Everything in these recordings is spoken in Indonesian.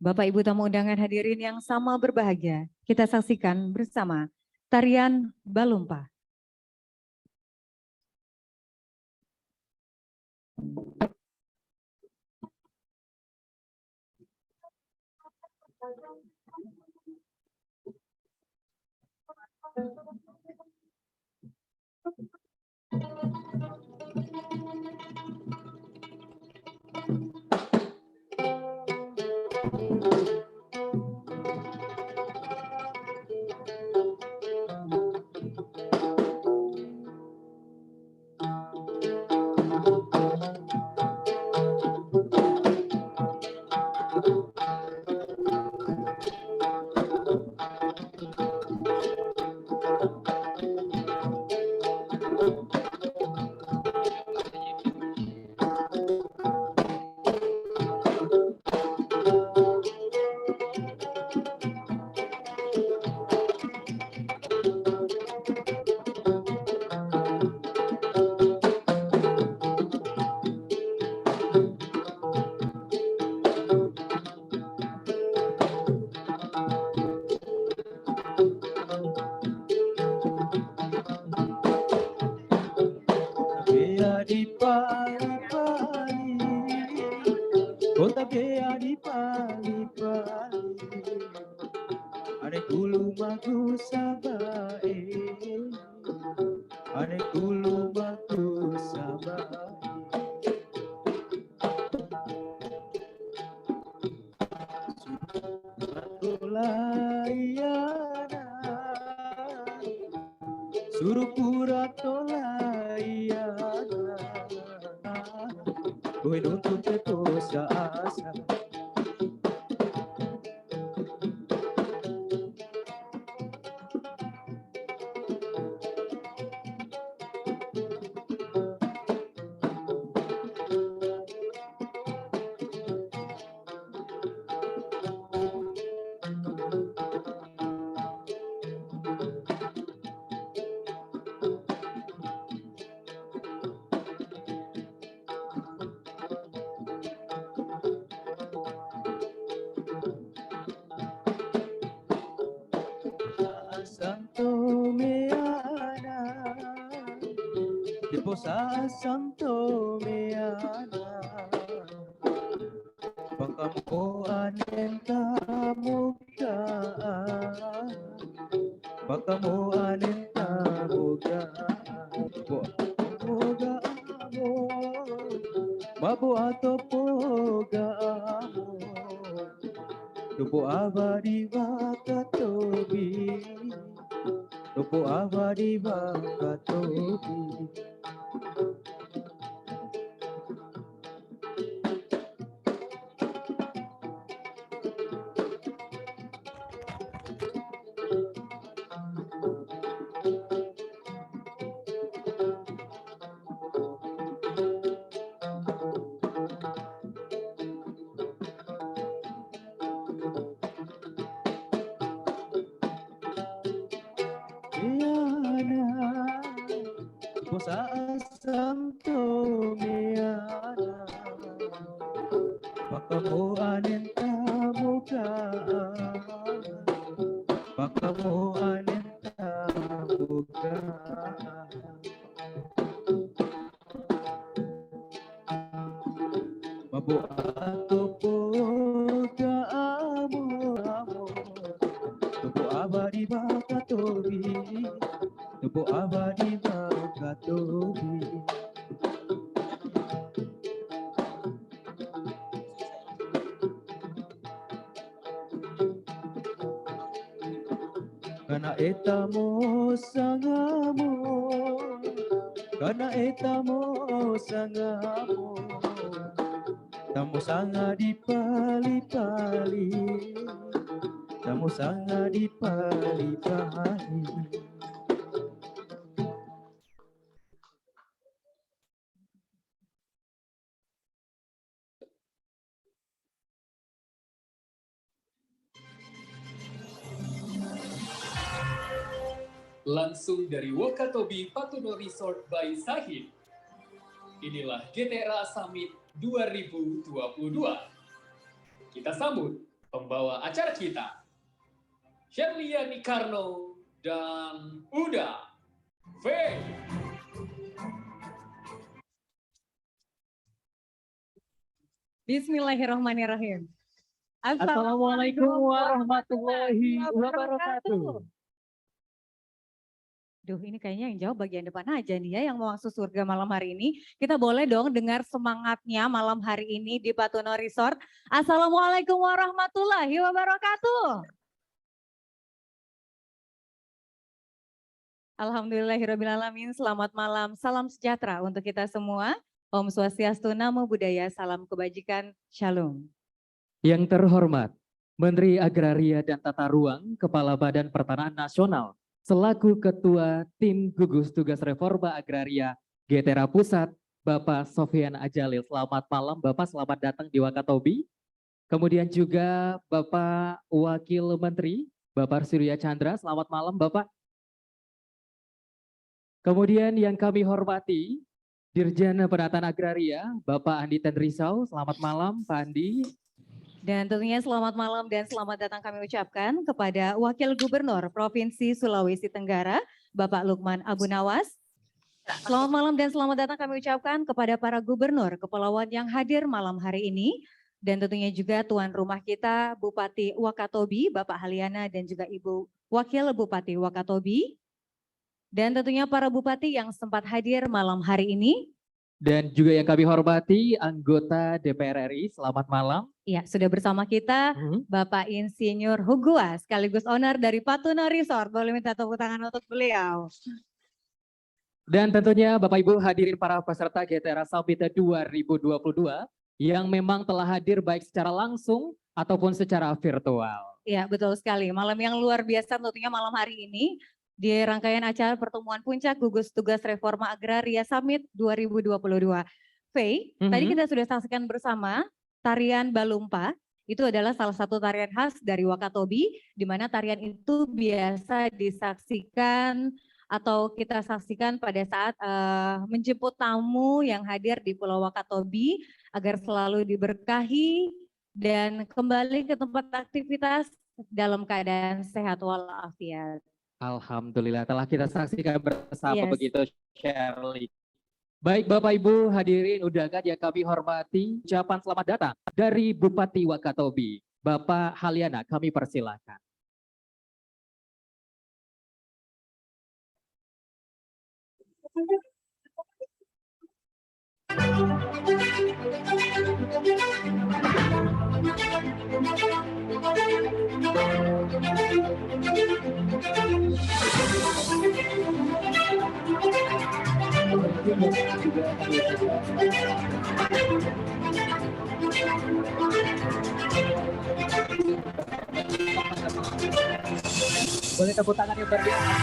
Bapak Ibu tamu undangan hadirin yang sama berbahagia, kita saksikan bersama tarian Balumpa. Bea di Pali-Pali, kota Bea di Pali-Pali, ane kulu magu sabae, ane kulu magu sabae. Tolayana, suruh pura tolayana, gue nuntut tekosa asa. Santo Meana, Deposa Santo Meana, Bakamu anenta muka, Bakamu anenta muka, Moga amor, Mabu atau poga amor, Tupo abadi wakatobi, Tupo abadi wakatobi. Meana, Posa Santo Meana, Bakamu anenta muka, Bakamu anenta muka, Mabu atau poga amor, Tupo abadi wakatobi, Tupo abadi wakatobi. Kana etamo sangamo, kana etamo sangamo, tamo sanga di pali-pali, tamo sanga di pali-pali. Langsung dari Wakatobi Patuno Resort by Sahid. Inilah GTRA Summit 2022. Kita sambut Pembawa acara kita, Sherlia Nikarno dan Uda V. Bismillahirrahmanirrahim. Assalamualaikum warahmatullahi wabarakatuh. Duh, ini kayaknya yang jawab bagian depan aja nih ya, yang mau masuk surga malam hari ini. Kita boleh dong dengar semangatnya malam hari ini di Patuno Resort. Assalamualaikum warahmatullahi wabarakatuh. Alhamdulillahirrahmanirrahim. Selamat malam, salam sejahtera untuk kita semua. Om Swastiastu, Namo Buddhaya, salam kebajikan, Shalom. Yang terhormat, Menteri Agraria dan Tata Ruang, Kepala Badan Pertanahan Nasional, selaku Ketua Tim Gugus Tugas Reforma Agraria Getera Pusat, Bapak Sofyan Ajalil. Selamat malam Bapak, selamat datang di Wakatobi. Kemudian juga Bapak Wakil Menteri, Bapak Surya Chandra, selamat malam Bapak. Kemudian yang kami hormati, Dirjen Penataan Agraria, Bapak Andi Tendrisau, selamat malam Pak Andi. Dan tentunya selamat malam dan selamat datang kami ucapkan kepada Wakil Gubernur Provinsi Sulawesi Tenggara, Bapak Lukman Abu Nawas. Selamat malam dan selamat datang kami ucapkan kepada para gubernur kepulauan yang hadir malam hari ini. Dan tentunya juga tuan rumah kita, Bupati Wakatobi, Bapak Haliana dan juga Ibu Wakil Bupati Wakatobi. Dan tentunya para bupati yang sempat hadir malam hari ini. Dan juga yang kami hormati anggota DPR RI, selamat malam. Ya, sudah bersama kita Bapak Insinyur Hugua, sekaligus owner dari Patuno Resort. Boleh minta tepuk tangan untuk beliau. Dan tentunya Bapak Ibu hadirin para peserta GTRA Summit 2022 yang memang telah hadir baik secara langsung ataupun secara virtual. Ya, betul sekali. Malam yang luar biasa tentunya malam hari ini. Di rangkaian acara pertemuan puncak gugus tugas reforma agraria Summit 2022. Faye, tadi kita sudah saksikan bersama tarian Balumpa. Itu adalah salah satu tarian khas dari Wakatobi, di mana tarian itu biasa disaksikan atau kita saksikan pada saat menjemput tamu yang hadir di Pulau Wakatobi agar selalu diberkahi dan kembali ke tempat aktivitas dalam keadaan sehat walafiat. Alhamdulillah telah kita saksikan bersama begitu Shirley. Baik Bapak Ibu hadirin undangan yang kami hormati, ucapan selamat datang dari Bupati Wakatobi, Bapak Haliana, kami persilakan. Boleh tepuk tangan yang berbiasa.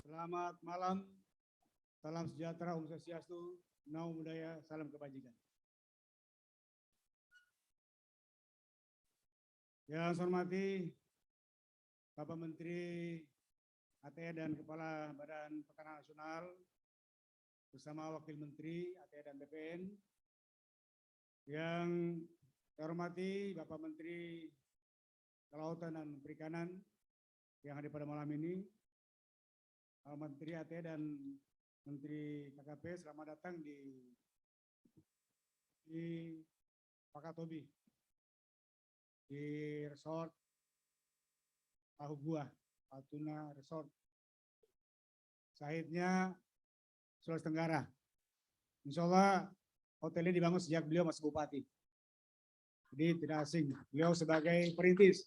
Selamat malam, salam sejahtera, Om Swastiastu, Namo Buddhaya, salam kebajikan. Yang saya hormati Bapak Menteri ATE dan Kepala Badan Pertanahan Nasional bersama Wakil Menteri ATE dan BPN. Yang saya hormati Bapak Menteri Kelautan dan Perikanan yang hadir pada malam ini. Menteri ATE dan Menteri KKP, selamat datang di Wakatobi, di Resort Hugua, Patuno Resort. Sahidnya Sulawesi Tenggara. Insya Allah hotel ini dibangun sejak beliau masih bupati. Jadi tidak asing. Beliau sebagai perintis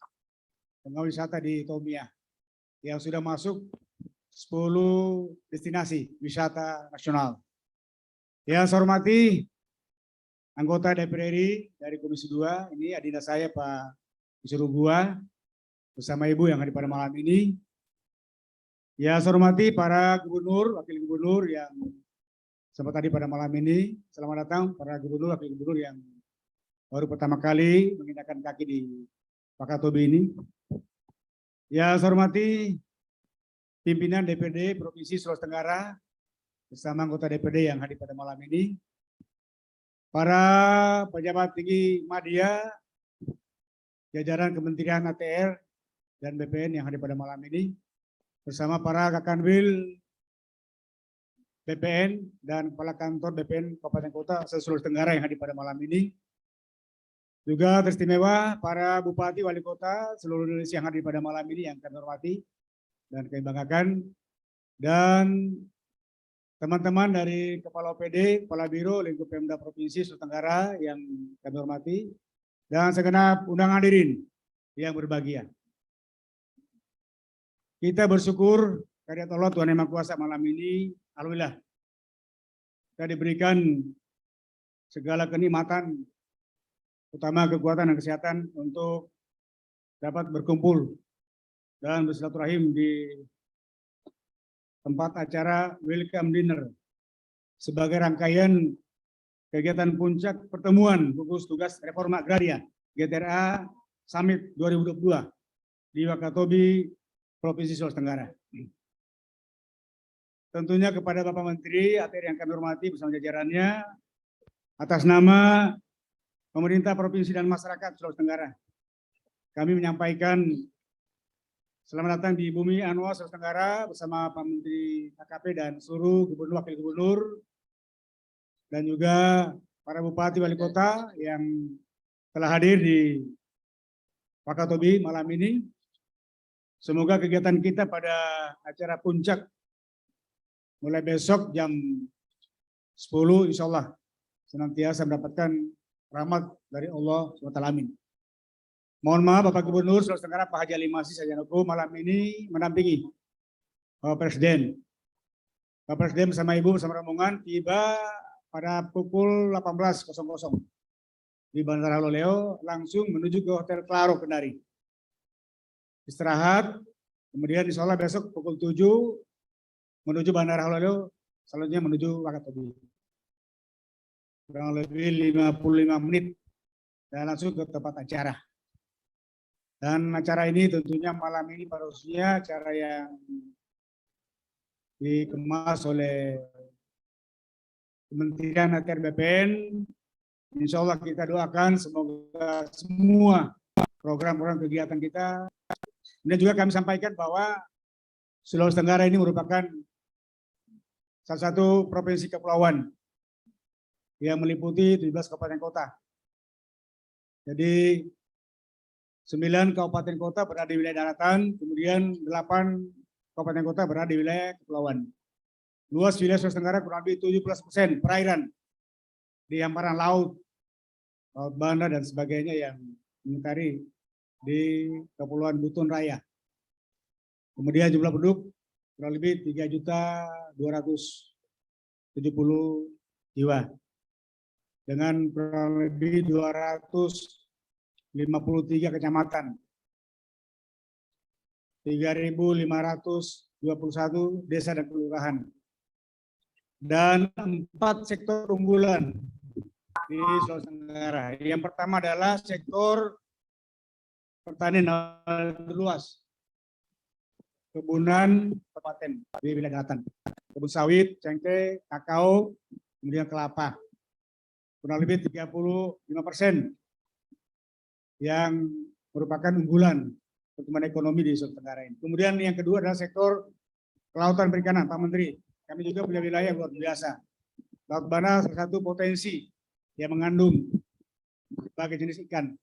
pengawal wisata di Tomia. yang sudah masuk 10 destinasi wisata nasional. Yang saya hormati anggota DPR RI dari Komisi 2, ini adinda saya Pak Disuruh Gua, bersama Ibu yang hadir pada malam ini. Ya, saya hormati para gubernur, wakil gubernur yang sempat tadi pada malam ini. Selamat datang para gubernur, wakil gubernur yang baru pertama kali menginjakan kaki di Wakatobi ini. Ya, saya hormati pimpinan DPRD Provinsi Sulawesi Tenggara bersama anggota DPRD yang hadir pada malam ini. Para pejabat tinggi media, jajaran Kementerian ATR dan BPN yang hadir pada malam ini, bersama para Kakanwil BPN dan kepala kantor BPN Kabupaten Kota se-Sulawesi Tenggara yang hadir pada malam ini. Juga teristimewa para bupati, wali kota seluruh Indonesia yang hadir pada malam ini yang kami hormati dan kami banggakan. Dan teman-teman dari Kepala OPD, Kepala Biro, Lingkup Pemda Provinsi Sulawesi Tenggara yang kami hormati. Dan segenap undangan hadirin yang berbahagia. Kita bersyukur kehadirat Allah Tuhan Yang Maha Kuasa malam ini. Alhamdulillah. Kita diberikan segala kenikmatan, utama kekuatan dan kesehatan untuk dapat berkumpul dan bersilaturahim di tempat acara Welcome Dinner sebagai rangkaian kegiatan puncak pertemuan gugus tugas reforma agraria GTRA Summit 2022 di Wakatobi, Provinsi Sulawesi Tenggara. Tentunya kepada Bapak Menteri ATR yang kami hormati bersama jajarannya, atas nama pemerintah provinsi dan masyarakat Sulawesi Tenggara, kami menyampaikan selamat datang di Bumi Anua Sulawesi Tenggara bersama Pak Menteri KKP dan seluruh gubernur, wakil gubernur, dan juga para bupati, wali kota yang telah hadir di Wakatobi malam ini. Semoga kegiatan kita pada acara puncak mulai besok jam 10 insya Allah senantiasa mendapatkan rahmat dari Allah SWT. Amin. Mohon maaf Bapak Gubernur Sulawesi Tenggara Pak Haji Ali Masih Sarjana malam ini mendampingi Bapak Presiden. Bapak Presiden bersama Ibu bersama rombongan tiba pada pukul 18.00 di Bandara Loleo, langsung menuju ke Hotel Claro Kendari. Istirahat, kemudian insya Allah besok pukul 7 menuju Bandara Loleo, selanjutnya menuju Wakatobi. Kurang lebih 55 menit dan langsung ke tempat acara. Dan acara ini tentunya malam ini pada khususnya acara yang dikemas oleh Kementerian ATR BPN. Insya Allah kita doakan semoga semua program-program kegiatan kita. Kemudian juga kami sampaikan bahwa Sulawesi Tenggara ini merupakan salah satu provinsi kepulauan yang meliputi 17 kabupaten kota. Jadi 9 kabupaten kota berada di wilayah daratan, kemudian 8 kabupaten kota berada di wilayah kepulauan. Luas wilayah Sulawesi Tenggara kurang lebih 17% perairan di hamparan laut, laut Banda dan sebagainya yang mengitari di Kepulauan Buton Raya. Kemudian jumlah penduduk kurang lebih 3.270 jiwa dengan kurang lebih 253 kecamatan, 3.521 desa dan kelurahan, dan 4 sektor unggulan di Sulawesi Tenggara. Yang pertama adalah sektor pertanian luas, kebunan kabupaten di wilayah daratan, kebun sawit, cengkeh, kakao, kemudian kelapa. Kurang lebih 35% yang merupakan unggulan pertumbuhan ekonomi di Sulawesi Tenggara ini. Kemudian yang kedua adalah sektor kelautan perikanan, Pak Menteri. Kami juga punya wilayah luar biasa. Laut Banda salah satu potensi yang mengandung berbagai jenis ikan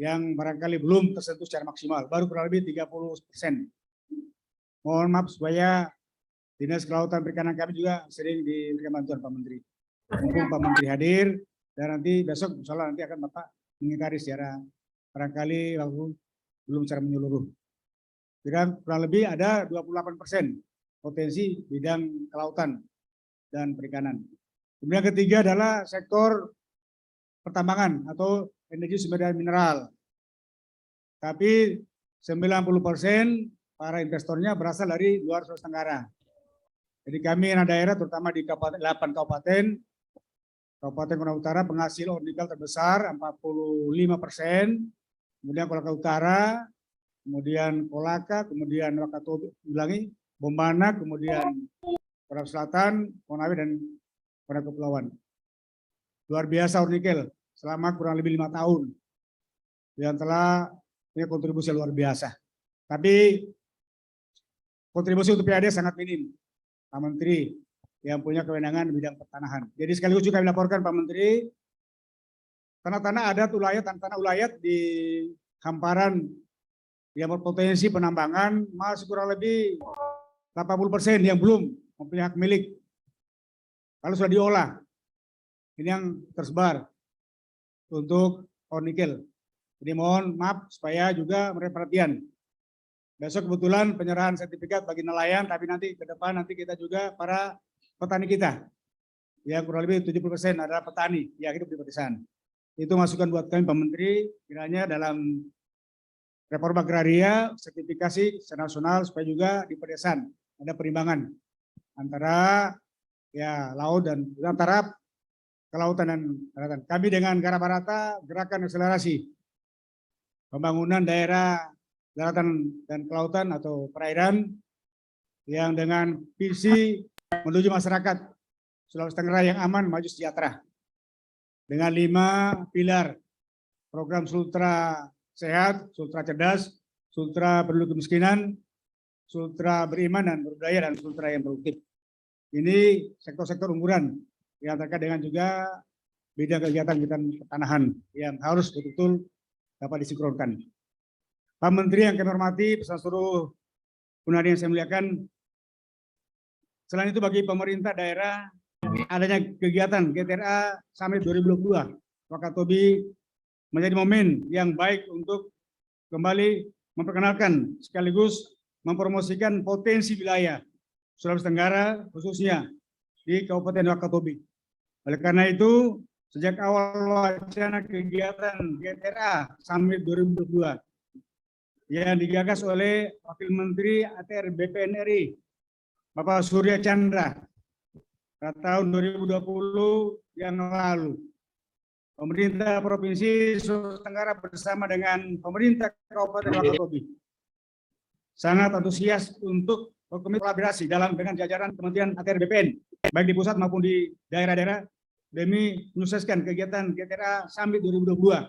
yang barangkali belum tersentuh secara maksimal, baru kurang lebih 30%. Mohon maaf supaya Dinas Kelautan Perikanan kami juga sering diberikan bantuan Pak Menteri. Mumpung Pak Menteri hadir, dan nanti besok insya Allah nanti akan Bapak mengingkari secara barangkali belum secara menyeluruh. kurang lebih ada 28% potensi bidang kelautan dan perikanan. Kemudian ketiga adalah sektor pertambangan atau energi sumber daya mineral. Tapi 90% para investornya berasal dari luar Sulawesi Tenggara. Jadi kami anak daerah terutama di 8 kabupaten Kota Utara penghasil ore nikel terbesar 45%, kemudian Kolaka Utara, kemudian Kolaka, kemudian Wakatobi, Bombana, kemudian Konawe Selatan, Konawe dan Konawe Kepulauan. Luar biasa ore nikel selama kurang lebih 5 tahun yang telah punya kontribusi luar biasa. Tapi kontribusi untuk PAD sangat minim, Pak Menteri yang punya kewenangan di bidang pertanahan. Jadi sekaligus juga kami laporkan Pak Menteri, tanah-tanah adat ulayat, tanah-tanah ulayat di hamparan yang berpotensi penambangan masih kurang lebih 80% yang belum mempunyai hak milik. Kalau sudah diolah, ini yang tersebar untuk ore nikel. Jadi mohon maaf supaya juga memberi perhatian. Besok kebetulan penyerahan sertifikat bagi nelayan, tapi nanti ke depan nanti kita juga para petani kita, yang kurang lebih 70% adalah petani yang hidup di pedesaan. Itu masukan buat kami Pak Menteri, kiranya dalam reforma agraria, sertifikasi secara nasional supaya juga di pedesaan ada perimbangan antara ya laut dan antara kelautan dan daratan. Kami dengan Garabarata gerakan akselerasi pembangunan daerah daratan dan kelautan atau perairan yang dengan visi menuju masyarakat Sulawesi Tenggara yang aman, maju, sejahtera. Dengan 5 pilar program Sultra Sehat, Sultra Cerdas, Sultra Penduduk Kemiskinan, Sultra Beriman dan Berbudaya, dan Sultra yang produktif. Ini sektor-sektor unggulan yang terkait dengan juga bidang kegiatan pertanahan yang harus betul-betul dapat disinkronkan. Pak Menteri yang kami hormati, beserta seluruh undangan yang saya muliakan, selain itu bagi pemerintah daerah adanya kegiatan GTRA Summit 2022 Wakatobi menjadi momen yang baik untuk kembali memperkenalkan sekaligus mempromosikan potensi wilayah Sulawesi Tenggara khususnya di Kabupaten Wakatobi. Oleh karena itu sejak awal wacana kegiatan GTRA Summit 2022 yang digagas oleh Wakil Menteri ATR BPN RI Bapak Surya Chandra pada tahun 2020 yang lalu. Pemerintah Provinsi Sulawesi Tenggara bersama dengan pemerintah Kabupaten Wakatobi sangat antusias untuk berkolaborasi dengan jajaran Kementerian ATR BPN, baik di pusat maupun di daerah-daerah, demi menyukseskan kegiatan GTRA Summit 2022.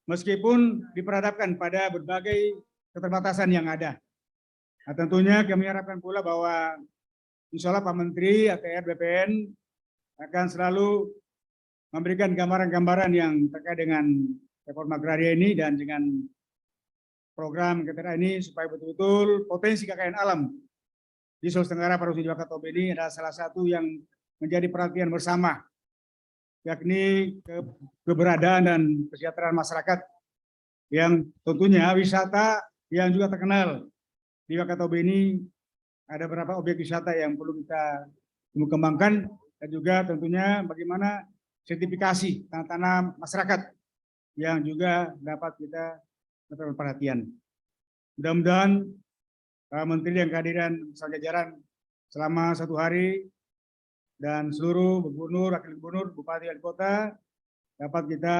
Meskipun diperhadapkan pada berbagai keterbatasan yang ada. Nah, tentunya kami harapkan pula bahwa insya Allah Pak Menteri ATR BPN akan selalu memberikan gambaran-gambaran yang terkait dengan reforma agraria ini dan dengan program GTRA ini supaya betul-betul potensi kekayaan alam di Sulawesi Tenggara Provinsi Wakatobi ini adalah salah satu yang menjadi perhatian bersama, yakni keberadaan dan kesejahteraan masyarakat yang tentunya wisata yang juga terkenal. Di Wakatobi ini ada beberapa objek wisata yang perlu kita kembangkan dan juga tentunya bagaimana sertifikasi tanah-tanah masyarakat yang juga dapat kita mendapat perhatian. Mudah-mudahan Pak Menteri yang kehadiran bersama jajaran selama 1 hari dan seluruh gubernur, wakil gubernur, bupati, wali kota dapat kita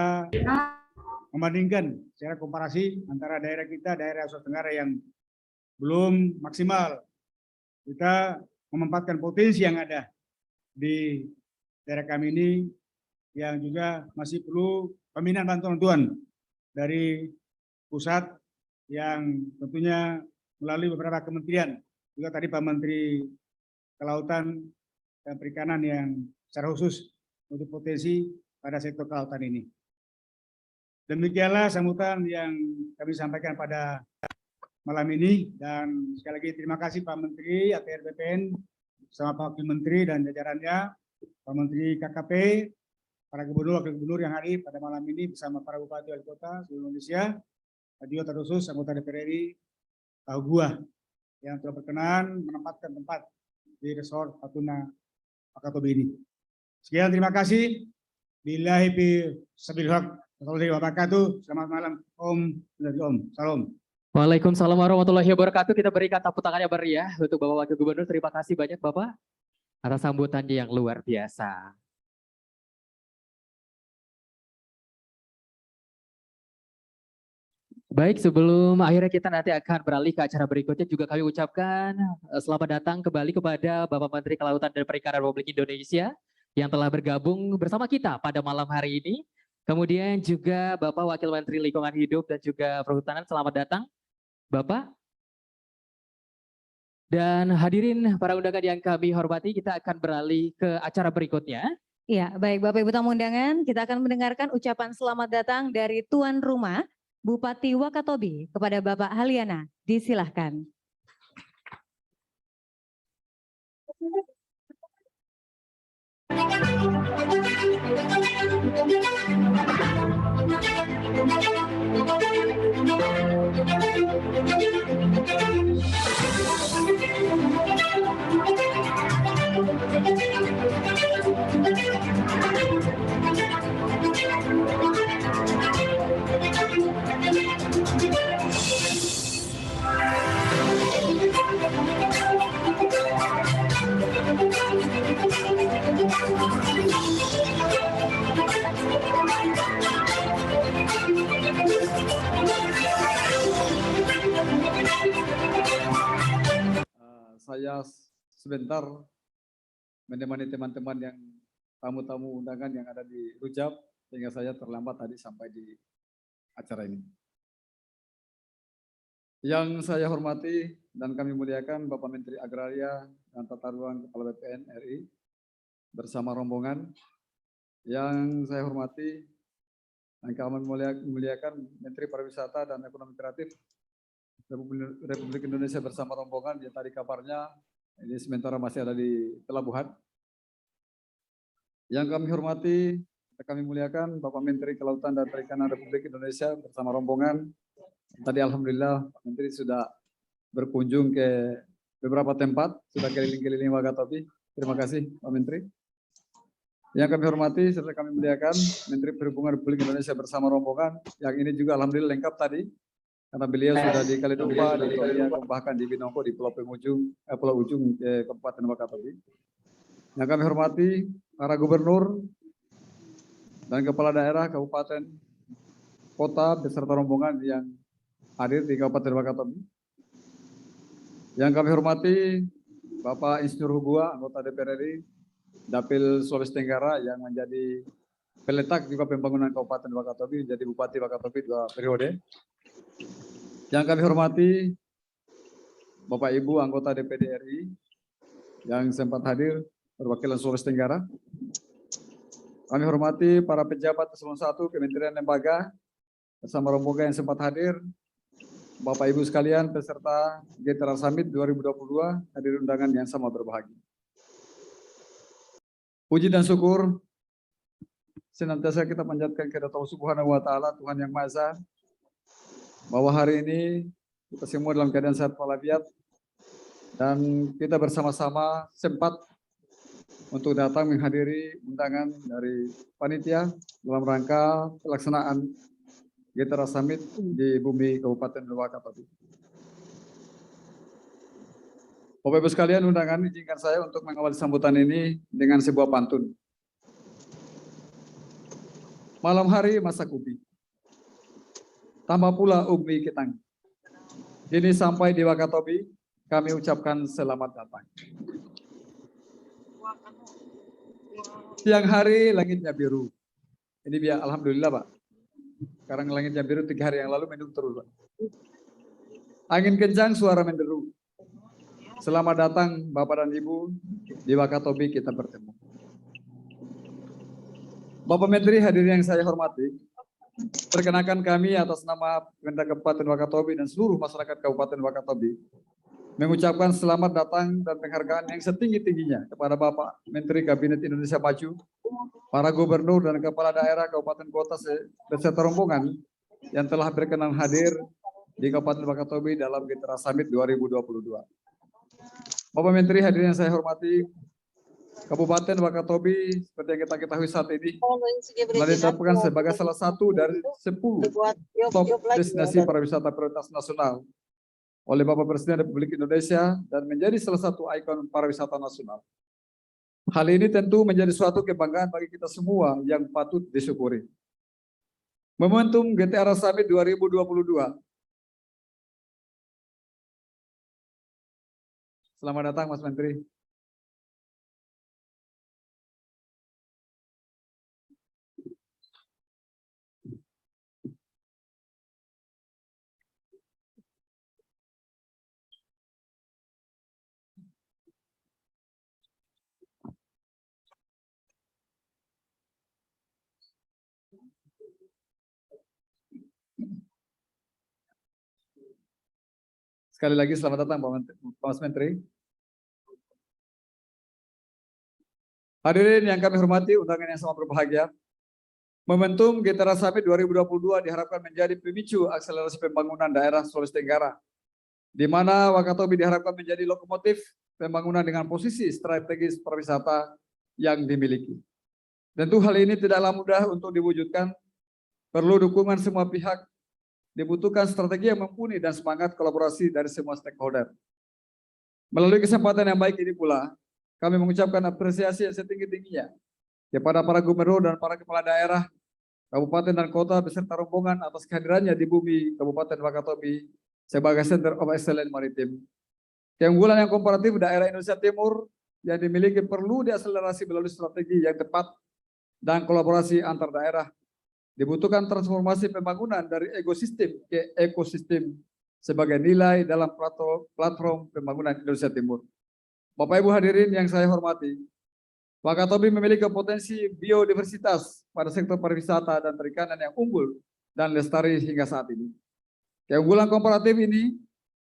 membandingkan secara komparasi antara daerah kita, daerah Sulawesi Tenggara yang belum maksimal. Kita memanfaatkan potensi yang ada di daerah kami ini yang juga masih perlu pembinaan bantuan dari pusat yang tentunya melalui beberapa kementerian. Juga tadi Pak Menteri Kelautan dan Perikanan yang secara khusus untuk potensi pada sektor kelautan ini. Demikianlah sambutan yang kami sampaikan pada malam ini, dan sekali lagi terima kasih Pak Menteri ATR BPN bersama Pak Wakil Menteri dan jajarannya, Pak Menteri KKP, para gubernur, wakil gubernur yang hadir pada malam ini bersama para bupati wali kota seluruh Indonesia, dan juga terkhusus anggota DPR RI Gua yang telah berkenan menempatkan tempat di Resort Natuna Wakatobi ini. Sekian, terima kasih. Billahi fi sabil haq. Wassalamualaikum warahmatullahi wabarakatuh. Selamat malam. Om. Salam. Waalaikumsalam warahmatullahi wabarakatuh. Kita berikan tepuk tangannya meriah untuk Bapak Wakil Gubernur. Terima kasih banyak Bapak atas sambutannya yang luar biasa. Baik, sebelum akhirnya kita nanti akan beralih ke acara berikutnya, juga kami ucapkan selamat datang kembali kepada Bapak Menteri Kelautan dan Perikanan Republik Indonesia yang telah bergabung bersama kita pada malam hari ini. Kemudian juga Bapak Wakil Menteri Lingkungan Hidup dan juga Perhutanan, selamat datang Bapak. Dan hadirin para undangan yang kami hormati, kita akan beralih ke acara berikutnya. Ya, baik Bapak Ibu tamu undangan, kita akan mendengarkan ucapan selamat datang dari tuan rumah Bupati Wakatobi kepada Bapak Haliana. Disilahkan. Saya sebentar menemani teman-teman yang tamu-tamu undangan yang ada di Rujab, sehingga saya terlambat tadi sampai di acara ini. Yang saya hormati dan kami muliakan Bapak Menteri Agraria dan Tata Ruang Kepala BPN RI bersama rombongan. Yang saya hormati dan kami muliakan Menteri Pariwisata dan Ekonomi Kreatif Republik Indonesia bersama rombongan, yang tadi kabarnya ini sementara masih ada di pelabuhan. Yang kami hormati, kami muliakan Bapak Menteri Kelautan dan Perikanan Republik Indonesia bersama rombongan. Tadi alhamdulillah Pak Menteri sudah berkunjung ke beberapa tempat, sudah keliling-keliling Wakatobi. Terima kasih Pak Menteri. Yang kami hormati serta kami muliakan Menteri Perhubungan Republik Indonesia bersama rombongan, yang ini juga alhamdulillah lengkap tadi. Karena beliau sudah di Kalidompa, di Toria, bahkan di Binongko, di Pulau Ujung ke Kabupaten Wakatobi. Yang kami hormati para gubernur dan kepala daerah kabupaten, kota beserta rombongan yang hadir di Kabupaten Wakatobi. Yang kami hormati Bapak Insinyur Hugua, anggota DPR RI, Dapil Sulawesi Tenggara yang menjadi peletak juga pembangunan Kabupaten Wakatobi, menjadi Bupati Wakatobi 2 periode. Yang kami hormati Bapak Ibu anggota DPD RI yang sempat hadir perwakilan Sulawesi Tenggara. Kami hormati para pejabat eselon 1 Kementerian Lembaga bersama rombongan yang sempat hadir. Bapak Ibu sekalian peserta GTRA Summit 2022, hadir undangan yang sama berbahagia. Puji dan syukur senantiasa kita panjatkan kepada Allah Subhanahu wa taala, Tuhan yang Maha Esa, bahwa hari ini kita semua dalam keadaan sehat walafiat dan kita bersama-sama sempat untuk datang menghadiri undangan dari panitia dalam rangka pelaksanaan GTRA Summit di bumi Kabupaten Wakatobi. Bapak Ibu sekalian, undangan izinkan saya untuk mengawali sambutan ini dengan sebuah pantun. Malam hari masak ubi, tambah pula ubi ketang. Kini sampai di Wakatobi, kami ucapkan selamat datang. Siang hari langitnya biru. Ini biar alhamdulillah Pak. Sekarang langitnya biru, 3 hari yang lalu mendung terus Pak. Angin kencang, suara menderu. Selamat datang Bapak dan Ibu di Wakatobi kita bertemu. Bapak Menteri, hadirin yang saya hormati, perkenalkan kami atas nama Pemda Kabupaten Wakatobi dan seluruh masyarakat Kabupaten Wakatobi mengucapkan selamat datang dan penghargaan yang setinggi-tingginya kepada Bapak Menteri Kabinet Indonesia Maju, para gubernur dan kepala daerah kabupaten kota beserta rombongan yang telah berkenan hadir di Kabupaten Wakatobi dalam Getera Summit 2022. Bapak Menteri, hadirin yang saya hormati, Kabupaten Wakatobi seperti yang kita ketahui saat ini telah ditetapkan sebagai salah satu dari 10 top destinasi pariwisata prioritas nasional oleh Bapak Presiden Republik Indonesia dan menjadi salah satu ikon pariwisata nasional. Hal ini tentu menjadi suatu kebanggaan bagi kita semua yang patut disyukuri. Momentum GTR Summit 2022. Selamat datang Mas Menteri. Sekali lagi selamat datang Mas Menteri. Hadirin yang kami hormati, undangan yang sangat berbahagia. Momentum GTR Summit 2022 diharapkan menjadi pemicu akselerasi pembangunan daerah Sulawesi Tenggara, di mana Wakatobi diharapkan menjadi lokomotif pembangunan dengan posisi strategis pariwisata yang dimiliki. Tentu hal ini tidaklah mudah untuk diwujudkan, perlu dukungan semua pihak, dibutuhkan strategi yang mumpuni dan semangat kolaborasi dari semua stakeholder. Melalui kesempatan yang baik ini pula, kami mengucapkan apresiasi yang setinggi-tingginya kepada para gubernur dan para kepala daerah, kabupaten dan kota beserta rombongan atas kehadirannya di bumi Kabupaten Wakatobi sebagai Center of Excellence Maritim. Keunggulan yang komparatif daerah Indonesia Timur yang dimiliki perlu diakselerasi melalui strategi yang tepat dan kolaborasi antar daerah. Dibutuhkan transformasi pembangunan dari ekosistem ke ekosistem sebagai nilai dalam platform pembangunan Indonesia Timur. Bapak Ibu hadirin yang saya hormati, Wakatobi memiliki potensi biodiversitas pada sektor pariwisata dan perikanan yang unggul dan lestari hingga saat ini. Keunggulan komparatif ini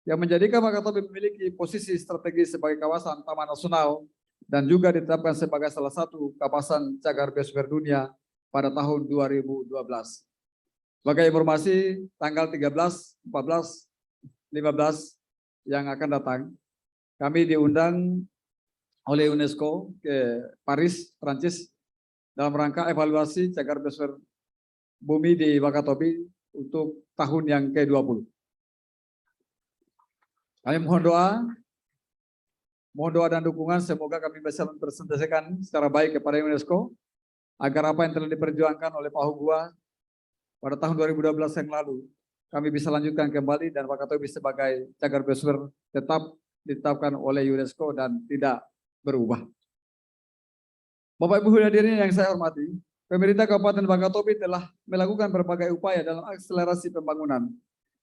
yang menjadikan Wakatobi memiliki posisi strategis sebagai kawasan taman nasional dan juga ditetapkan sebagai salah satu kawasan cagar biosfer dunia pada tahun 2012. Sebagai informasi, tanggal 13, 14, 15 yang akan datang, kami diundang oleh UNESCO ke Paris, Prancis, dalam rangka evaluasi cagar biosfer bumi di Wakatobi untuk tahun yang ke-20. Kami mohon doa dan dukungan, semoga kami bisa mempresentasikan secara baik kepada UNESCO, agar apa yang telah diperjuangkan oleh Pak Hugua pada tahun 2012 yang lalu, kami bisa lanjutkan kembali dan Wakatobi sebagai cagar biosfer tetap ditetapkan oleh UNESCO dan tidak berubah. Bapak Ibu hadirin yang saya hormati, pemerintah Kabupaten Wakatobi telah melakukan berbagai upaya dalam akselerasi pembangunan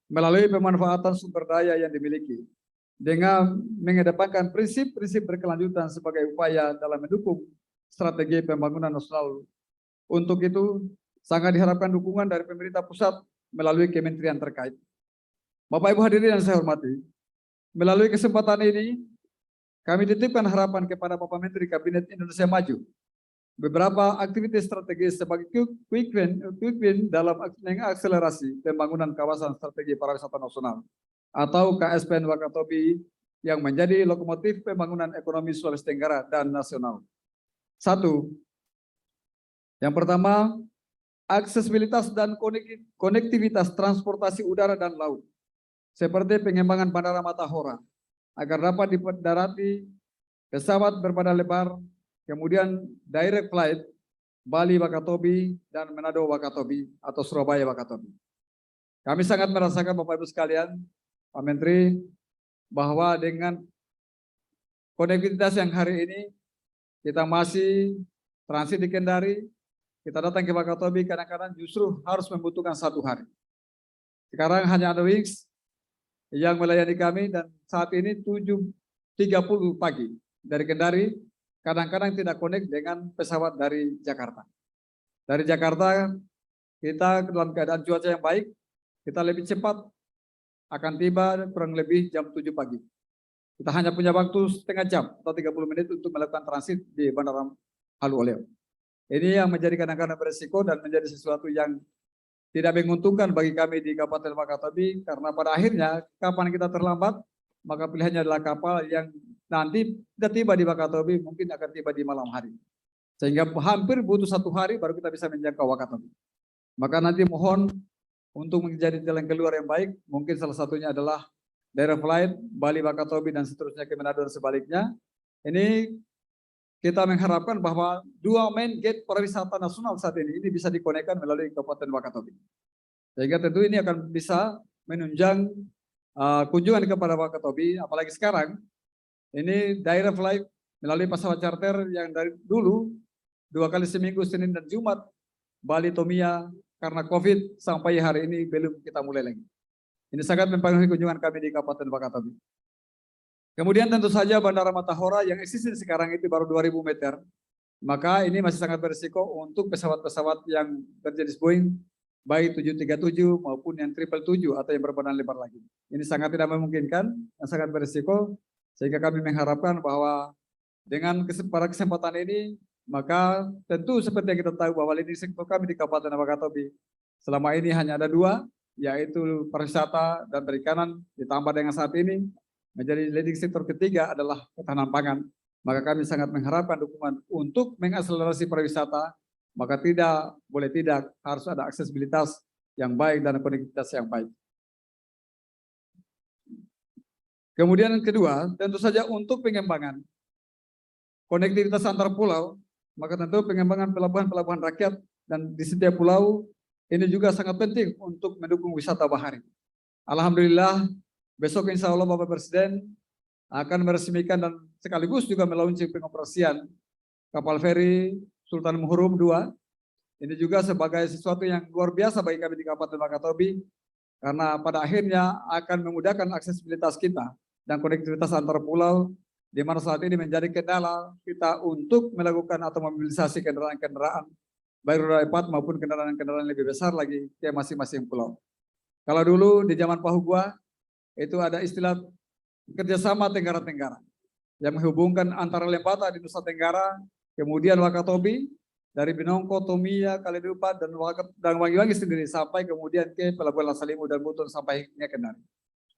melalui pemanfaatan sumber daya yang dimiliki dengan mengedepankan prinsip-prinsip berkelanjutan sebagai upaya dalam mendukung strategi pembangunan nasional. Untuk itu, sangat diharapkan dukungan dari pemerintah pusat melalui kementerian terkait. Bapak Ibu hadirin yang saya hormati, melalui kesempatan ini, kami titipkan harapan kepada Bapak Menteri Kabinet Indonesia Maju, beberapa aktivitas strategis sebagai quick win dalam mengakselerasi pembangunan kawasan strategi pariwisata nasional atau KSPN Wakatobi yang menjadi lokomotif pembangunan ekonomi Sulawesi Tenggara dan nasional. 1. Yang pertama, aksesibilitas dan konektivitas transportasi udara dan laut, seperti pengembangan Bandara Matahora, agar dapat didarati pesawat berbadan lebar, kemudian direct flight Bali Wakatobi dan Manado Wakatobi atau Surabaya Wakatobi. Kami sangat merasakan Bapak Ibu sekalian, Pak Menteri, bahwa dengan konektivitas yang hari ini kita masih transit di Kendari, kita datang ke Wakatobi kadang-kadang justru harus membutuhkan 1 hari. Sekarang hanya ada Wings yang melayani kami dan saat ini 7.30 pagi dari Kendari, kadang-kadang tidak connect dengan pesawat dari Jakarta. Dari Jakarta kita dalam keadaan cuaca yang baik, kita lebih cepat akan tiba kurang lebih jam 7 pagi. Kita hanya punya waktu setengah jam atau 30 menit untuk melakukan transit di Bandara Halu Oleo. Ini yang menjadi kadang-kadang beresiko dan menjadi sesuatu yang tidak menguntungkan bagi kami di Kabupaten Wakatobi, karena pada akhirnya kapan kita terlambat, maka pilihannya adalah kapal yang nanti tidak tiba di Wakatobi, mungkin akan tiba di malam hari. Sehingga hampir butuh 1 hari baru kita bisa menjangkau Wakatobi. Maka nanti mohon untuk menjadi jalan keluar yang baik, mungkin salah satunya adalah direct flight Bali Wakatobi dan seterusnya ke Manado dan sebaliknya. Ini kita mengharapkan bahwa 2 main gate pariwisata nasional saat ini bisa dikonekkan melalui Kabupaten Wakatobi. Sehingga tentu ini akan bisa menunjang kunjungan kepada Wakatobi, apalagi sekarang ini direct flight melalui pesawat charter yang dari dulu 2 kali seminggu Senin dan Jumat Bali Tomia, karena COVID sampai hari ini belum kita mulai lagi. Ini sangat mempengaruhi kunjungan kami di Kabupaten Wakatobi. Kemudian tentu saja Bandara Matahora yang eksis sekarang itu baru 2.000 meter. Maka ini masih sangat berisiko untuk pesawat-pesawat yang berjenis Boeing, baik 737 maupun yang 777 atau yang berbadan lebar lagi. Ini sangat tidak memungkinkan, dan sangat berisiko, sehingga kami mengharapkan bahwa dengan pada kesempatan ini, maka tentu seperti yang kita tahu bahwa leading sektor kami di Kabupaten Wakatobi selama ini hanya ada 2, yaitu pariwisata dan perikanan, ditambah dengan saat ini menjadi leading sektor ketiga adalah ketahanan pangan. Maka kami sangat mengharapkan dukungan untuk mengakselerasi pariwisata, maka boleh tidak harus ada aksesibilitas yang baik dan konektivitas yang baik. Kemudian yang kedua, tentu saja untuk pengembangan konektivitas antar pulau, maka tentu pengembangan pelabuhan-pelabuhan rakyat dan di setiap pulau ini juga sangat penting untuk mendukung wisata bahari. Alhamdulillah, besok insya Allah Bapak Presiden akan meresmikan dan sekaligus juga melaunching pengoperasian kapal feri Sultan Muhrum II. Ini juga sebagai sesuatu yang luar biasa bagi kami di Kabupaten Wakatobi, karena pada akhirnya akan memudahkan aksesibilitas kita dan konektivitas antar pulau, di mana saat ini menjadi kendala kita untuk melakukan atau mobilisasi kendaraan-kendaraan baik roda 4 maupun kendaraan-kendaraan lebih besar lagi ke masing-masing pulau. Kalau dulu di zaman Pahu Gua itu ada istilah kerjasama Tenggara-Tenggara yang menghubungkan antara Lembata di Nusa Tenggara, kemudian Wakatobi, dari Binongko, Tomia, Kaledupa, dan Wangi-Wangi sendiri sampai kemudian ke Pelabuhan Lasalimu dan Buton sampai akhirnya Kendari.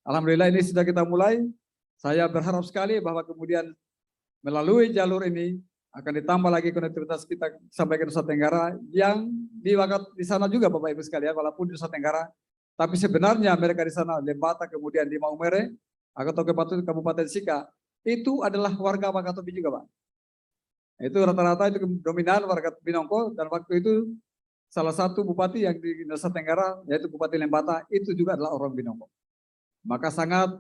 Alhamdulillah ini sudah kita mulai. Saya berharap sekali bahwa kemudian melalui jalur ini akan ditambah lagi konektivitas kita sampai ke Nusa Tenggara yang di sana juga Bapak Ibu sekalian, walaupun di Nusa Tenggara, tapi sebenarnya mereka di sana Lembata kemudian di Maumere atau Kabupaten Sika itu adalah warga Wakatobi juga Pak. Itu rata-rata itu dominan warga Binongko, dan waktu itu salah satu bupati yang di Nusa Tenggara yaitu Bupati Lembata itu juga adalah orang Binongko. Maka sangat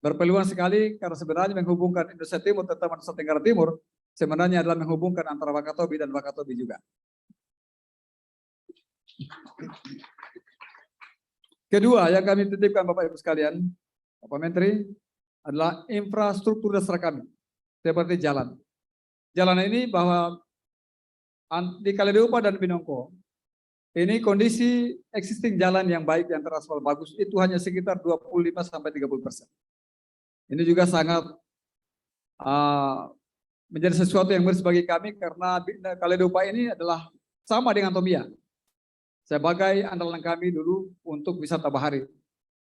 berpeluang sekali karena sebenarnya menghubungkan Indonesia Timur terutama Nusa Tenggara Timur sebenarnya adalah menghubungkan antara Wakatobi dan Wakatobi juga. Kedua yang kami titipkan Bapak Ibu sekalian, Bapak Menteri, adalah infrastruktur dasar kami seperti jalan. Jalan ini bahwa di Kaledupa dan Binongko ini kondisi existing jalan yang baik yang teraspal bagus itu hanya sekitar 25-30%. Ini juga sangat menjadi sesuatu yang bersih bagi kami karena Kaledupa ini adalah sama dengan Tomia sebagai andalan kami dulu untuk wisata bahari.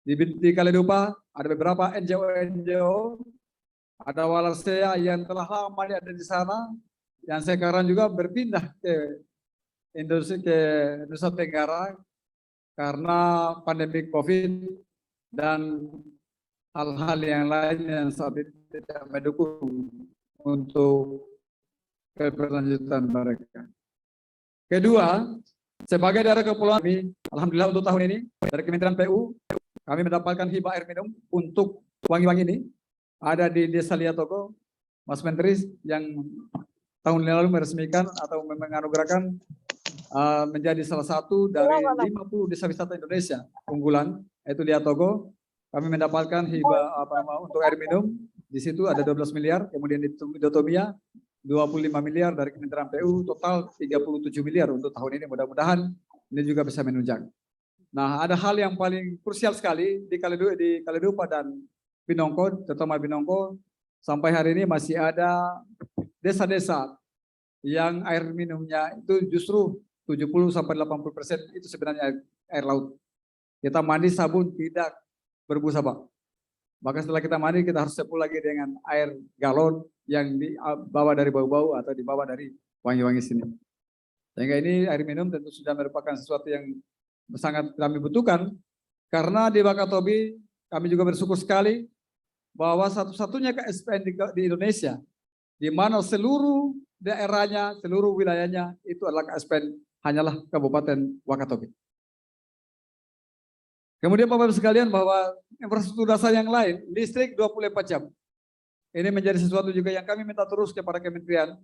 Di Kaledupa ada beberapa NGO, ada Walarsea yang telah lama ada di sana, yang sekarang juga berpindah ke Indonesia, ke Nusa Tenggara karena pandemi COVID dan hal-hal yang lain yang saat ini tidak mendukung untuk keberlanjutan mereka. Kedua, sebagai daerah kepulauan kami, alhamdulillah untuk tahun ini dari Kementerian PU kami mendapatkan hibah air minum untuk Wangi-Wangi ini. Ada di Desa Liatogo, Mas Menteri yang tahun lalu meresmikan atau menganugerahkan menjadi salah satu dari 50 desa wisata Indonesia unggulan, yaitu Liatogo. Kami mendapatkan hibah untuk air minum, di situ ada 12 miliar, kemudian di Dotomia 25 miliar dari Kementerian PU, total 37 miliar untuk tahun ini. Mudah-mudahan ini juga bisa menunjang. Nah, ada hal yang paling krusial sekali di Kaledupa dan Binongko, terutama Binongko, sampai hari ini masih ada desa-desa yang air minumnya itu justru 70-80% itu sebenarnya air laut. Kita mandi sabun tidak berbusa, Pak. Maka setelah kita mandi, kita harus sapu lagi dengan air galon yang dibawa dari bau-bau atau dibawa dari wangi-wangi sini. Sehingga ini air minum tentu sudah merupakan sesuatu yang sangat kami butuhkan. Karena di Wakatobi, kami juga bersyukur sekali bahwa satu-satunya KSPN di Indonesia, di mana seluruh daerahnya, seluruh wilayahnya itu adalah KSPN hanyalah Kabupaten Wakatobi. Kemudian Bapak Ibu sekalian bahwa infrastruktur dasar yang lain, listrik 24 jam. Ini menjadi sesuatu juga yang kami minta terus kepada kementerian.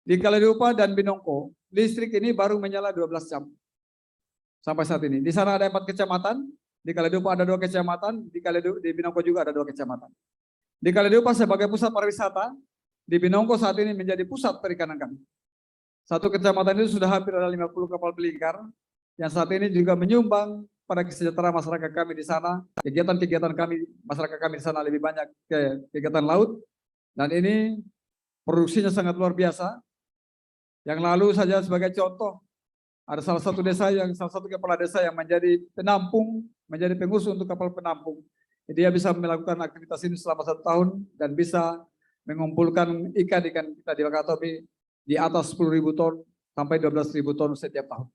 Di Kaledupa dan Binongko, listrik ini baru menyala 12 jam. Sampai saat ini. Di sana ada 4 kecamatan, di Kaledupa ada 2 kecamatan, di Binongko juga ada 2 kecamatan. Di Kaledupa sebagai pusat pariwisata, di Binongko saat ini menjadi pusat perikanan kami. Satu kecamatan itu sudah hampir ada 50 kapal belingkar, yang saat ini juga menyumbang pada kesejahteraan masyarakat kami di sana. Kegiatan-kegiatan kami, masyarakat kami di sana lebih banyak ke kegiatan laut, dan ini produksinya sangat luar biasa. Yang lalu saja sebagai contoh, ada salah satu kepala desa yang menjadi penampung, menjadi pengurus untuk kapal penampung. Dia bisa melakukan aktivitas ini selama 1 tahun dan bisa mengumpulkan ikan-ikan kita di Wakatobi di atas 10.000 ton sampai 12.000 ton setiap tahun.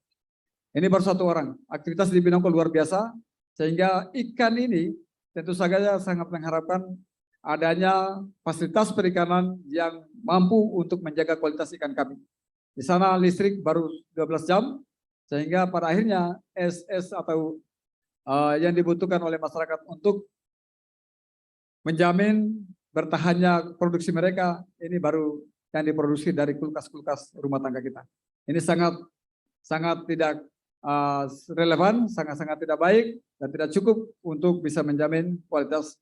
Ini baru 1 orang. Aktivitas di Binongko luar biasa, sehingga ikan ini tentu saja sangat mengharapkan adanya fasilitas perikanan yang mampu untuk menjaga kualitas ikan kami. Di sana listrik baru 12 jam, sehingga pada akhirnya SS atau yang dibutuhkan oleh masyarakat untuk menjamin bertahannya produksi mereka, ini baru yang diproduksi dari kulkas-kulkas rumah tangga kita. Ini sangat tidak relevan, sangat tidak baik, dan tidak cukup untuk bisa menjamin kualitas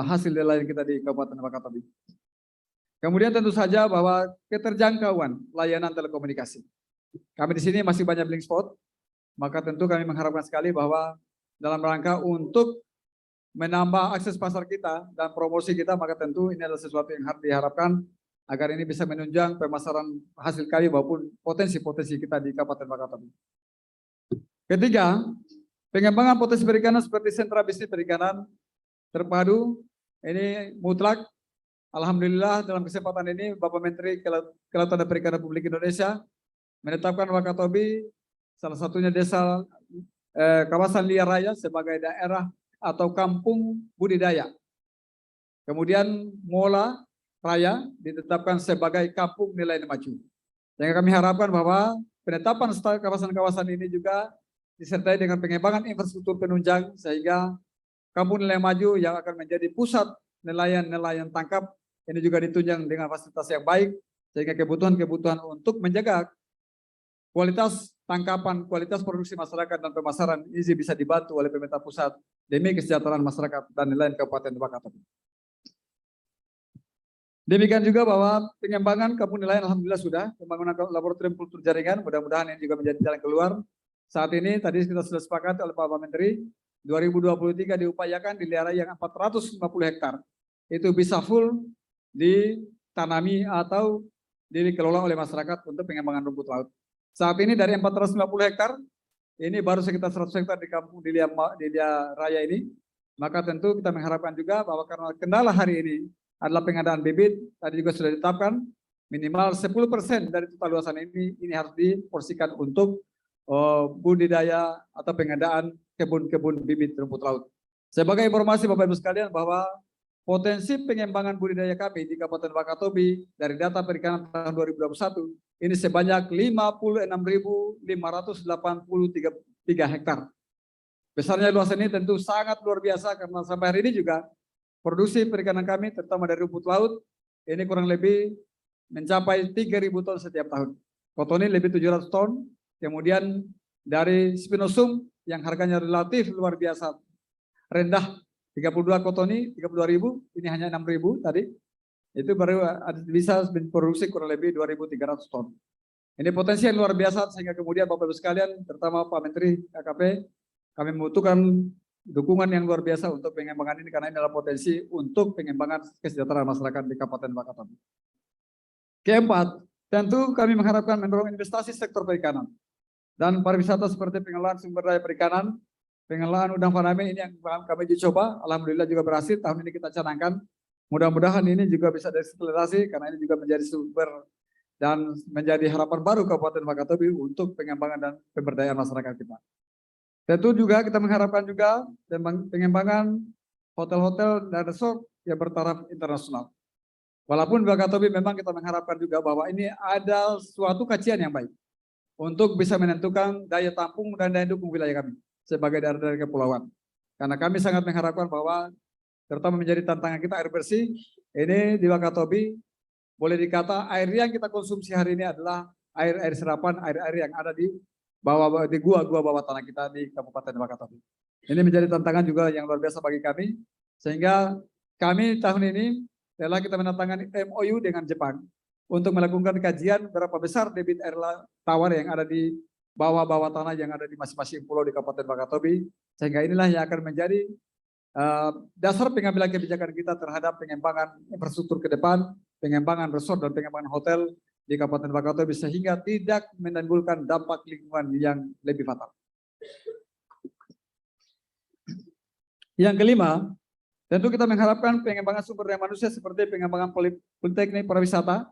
hasil nelayan kita di Kabupaten Wakatobi. Kemudian tentu saja bahwa keterjangkauan layanan telekomunikasi. Kami di sini masih banyak blind spot, maka tentu kami mengharapkan sekali bahwa dalam rangka untuk menambah akses pasar kita dan promosi kita, maka tentu ini adalah sesuatu yang harus diharapkan agar ini bisa menunjang pemasaran hasil kami maupun potensi-potensi kita di Kabupaten Wakatobi. Ketiga, pengembangan potensi perikanan seperti sentra bisnis perikanan terpadu, ini mutlak. Alhamdulillah dalam kesempatan ini Bapak Menteri Kelautan dan Perikanan Republik Indonesia menetapkan Wakatobi salah satunya desa kawasan Liar Raya sebagai daerah atau kampung budidaya. Kemudian Mola Raya ditetapkan sebagai kampung nelayan maju. Yang kami harapkan bahwa penetapan kawasan-kawasan ini juga disertai dengan pengembangan infrastruktur penunjang sehingga kampung nelayan maju yang akan menjadi pusat nelayan tangkap ini juga ditunjang dengan fasilitas yang baik sehingga kebutuhan untuk menjaga kualitas tangkapan, kualitas produksi masyarakat dan pemasaran ini bisa dibantu oleh pemerintah pusat demi kesejahteraan masyarakat dan nelayan Kabupaten Wakatobi. Demikian juga bahwa pengembangan kampung nelayan alhamdulillah sudah, pembangunan laboratorium kultur jaringan, mudah-mudahan ini juga menjadi jalan keluar. Saat ini tadi kita sudah sepakat oleh Pak Menteri, 2023 diupayakan di daerah yang 450 hektar itu bisa full ditanami atau dikelola oleh masyarakat untuk pengembangan rumput laut. Saat ini dari 450 hektar, ini baru sekitar 100 hektar di kampung di Liar Raya ini. Maka tentu kita mengharapkan juga bahwa karena kendala hari ini adalah pengadaan bibit, tadi juga sudah ditetapkan minimal 10% dari total luasan ini harus diporsikan untuk budidaya atau pengadaan kebun-kebun bibit rumput laut. Sebagai informasi Bapak Ibu sekalian bahwa potensi pengembangan budidaya kami di Kabupaten Wakatobi dari data perikanan tahun 2021 ini sebanyak 56.583 hektar. Besarnya luasan ini tentu sangat luar biasa karena sampai hari ini juga produksi perikanan kami terutama dari rumput laut ini kurang lebih mencapai 3.000 ton setiap tahun. Kotoni lebih 700 ton, kemudian dari spinosum yang harganya relatif luar biasa rendah 32 kotoni 32.000, ini hanya 6.000 tadi. Itu baru bisa produksi kurang lebih 2.300 ton. Ini potensi yang luar biasa sehingga kemudian Bapak Ibu sekalian, terutama Pak Menteri KKP, kami membutuhkan dukungan yang luar biasa untuk pengembangan ini karena ini adalah potensi untuk pengembangan kesejahteraan masyarakat di Kabupaten Wakatobi. Keempat, tentu kami mengharapkan mendorong investasi sektor perikanan. Dan pariwisata seperti pengelolaan sumber daya perikanan, pengelolaan udang faname ini yang kami uji coba, alhamdulillah juga berhasil. Tahun ini kita canangkan. Mudah-mudahan ini juga bisa diakselerasi karena ini juga menjadi sumber dan menjadi harapan baru Kabupaten Wakatobi untuk pengembangan dan pemberdayaan masyarakat kita. Tentu juga kita mengharapkan juga pengembangan hotel-hotel dan resort yang bertaraf internasional. Walaupun Wakatobi memang kita mengharapkan juga bahwa ini ada suatu kajian yang baik untuk bisa menentukan daya tampung dan daya dukung wilayah kami sebagai daerah-daerah kepulauan. Karena kami sangat mengharapkan bahwa terutama menjadi tantangan kita air bersih, ini di Wakatobi boleh dikata air yang kita konsumsi hari ini adalah air serapan, air yang ada di bawah di gua-gua bawah tanah kita di Kabupaten Wakatobi. Ini menjadi tantangan juga yang luar biasa bagi kami, sehingga kami tahun ini telah kita menandatangani MOU dengan Jepang untuk melakukan kajian berapa besar debit air tawar yang ada di bawah-bawah tanah yang ada di masing-masing pulau di Kabupaten Wakatobi, sehingga inilah yang akan menjadi dasar pengambilan kebijakan kita terhadap pengembangan infrastruktur ke depan, pengembangan resort dan pengembangan hotel di Kabupaten Wakatobi sehingga tidak menimbulkan dampak lingkungan yang lebih fatal. Yang kelima, tentu kita mengharapkan pengembangan sumber daya manusia seperti pengembangan politeknik pariwisata.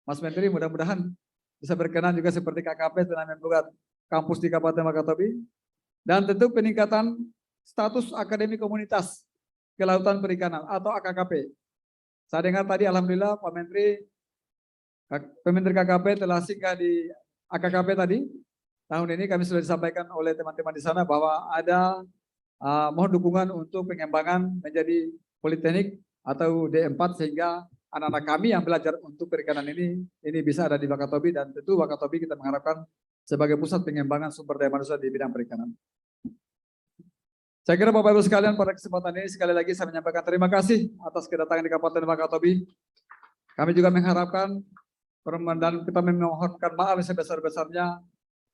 Mas Menteri mudah-mudahan bisa berkenan juga seperti KKP dan membuat kampus di Kabupaten Wakatobi. Dan tentu peningkatan status Akademi Komunitas Kelautan Perikanan atau AKKP. Saya dengar tadi alhamdulillah Pak Menteri KKP telah singgah di AKKP tadi. Tahun ini kami sudah disampaikan oleh teman-teman di sana bahwa ada mohon dukungan untuk pengembangan menjadi politeknik atau D4 sehingga anak-anak kami yang belajar untuk perikanan ini bisa ada di Wakatobi dan tentu Wakatobi kita mengharapkan sebagai pusat pengembangan sumber daya manusia di bidang perikanan. Saya kira Bapak Ibu sekalian pada kesempatan ini sekali lagi saya menyampaikan terima kasih atas kedatangan di Kabupaten Wakatobi. Kami juga mengharapkan dan kita memohonkan maaf sebesar-besarnya.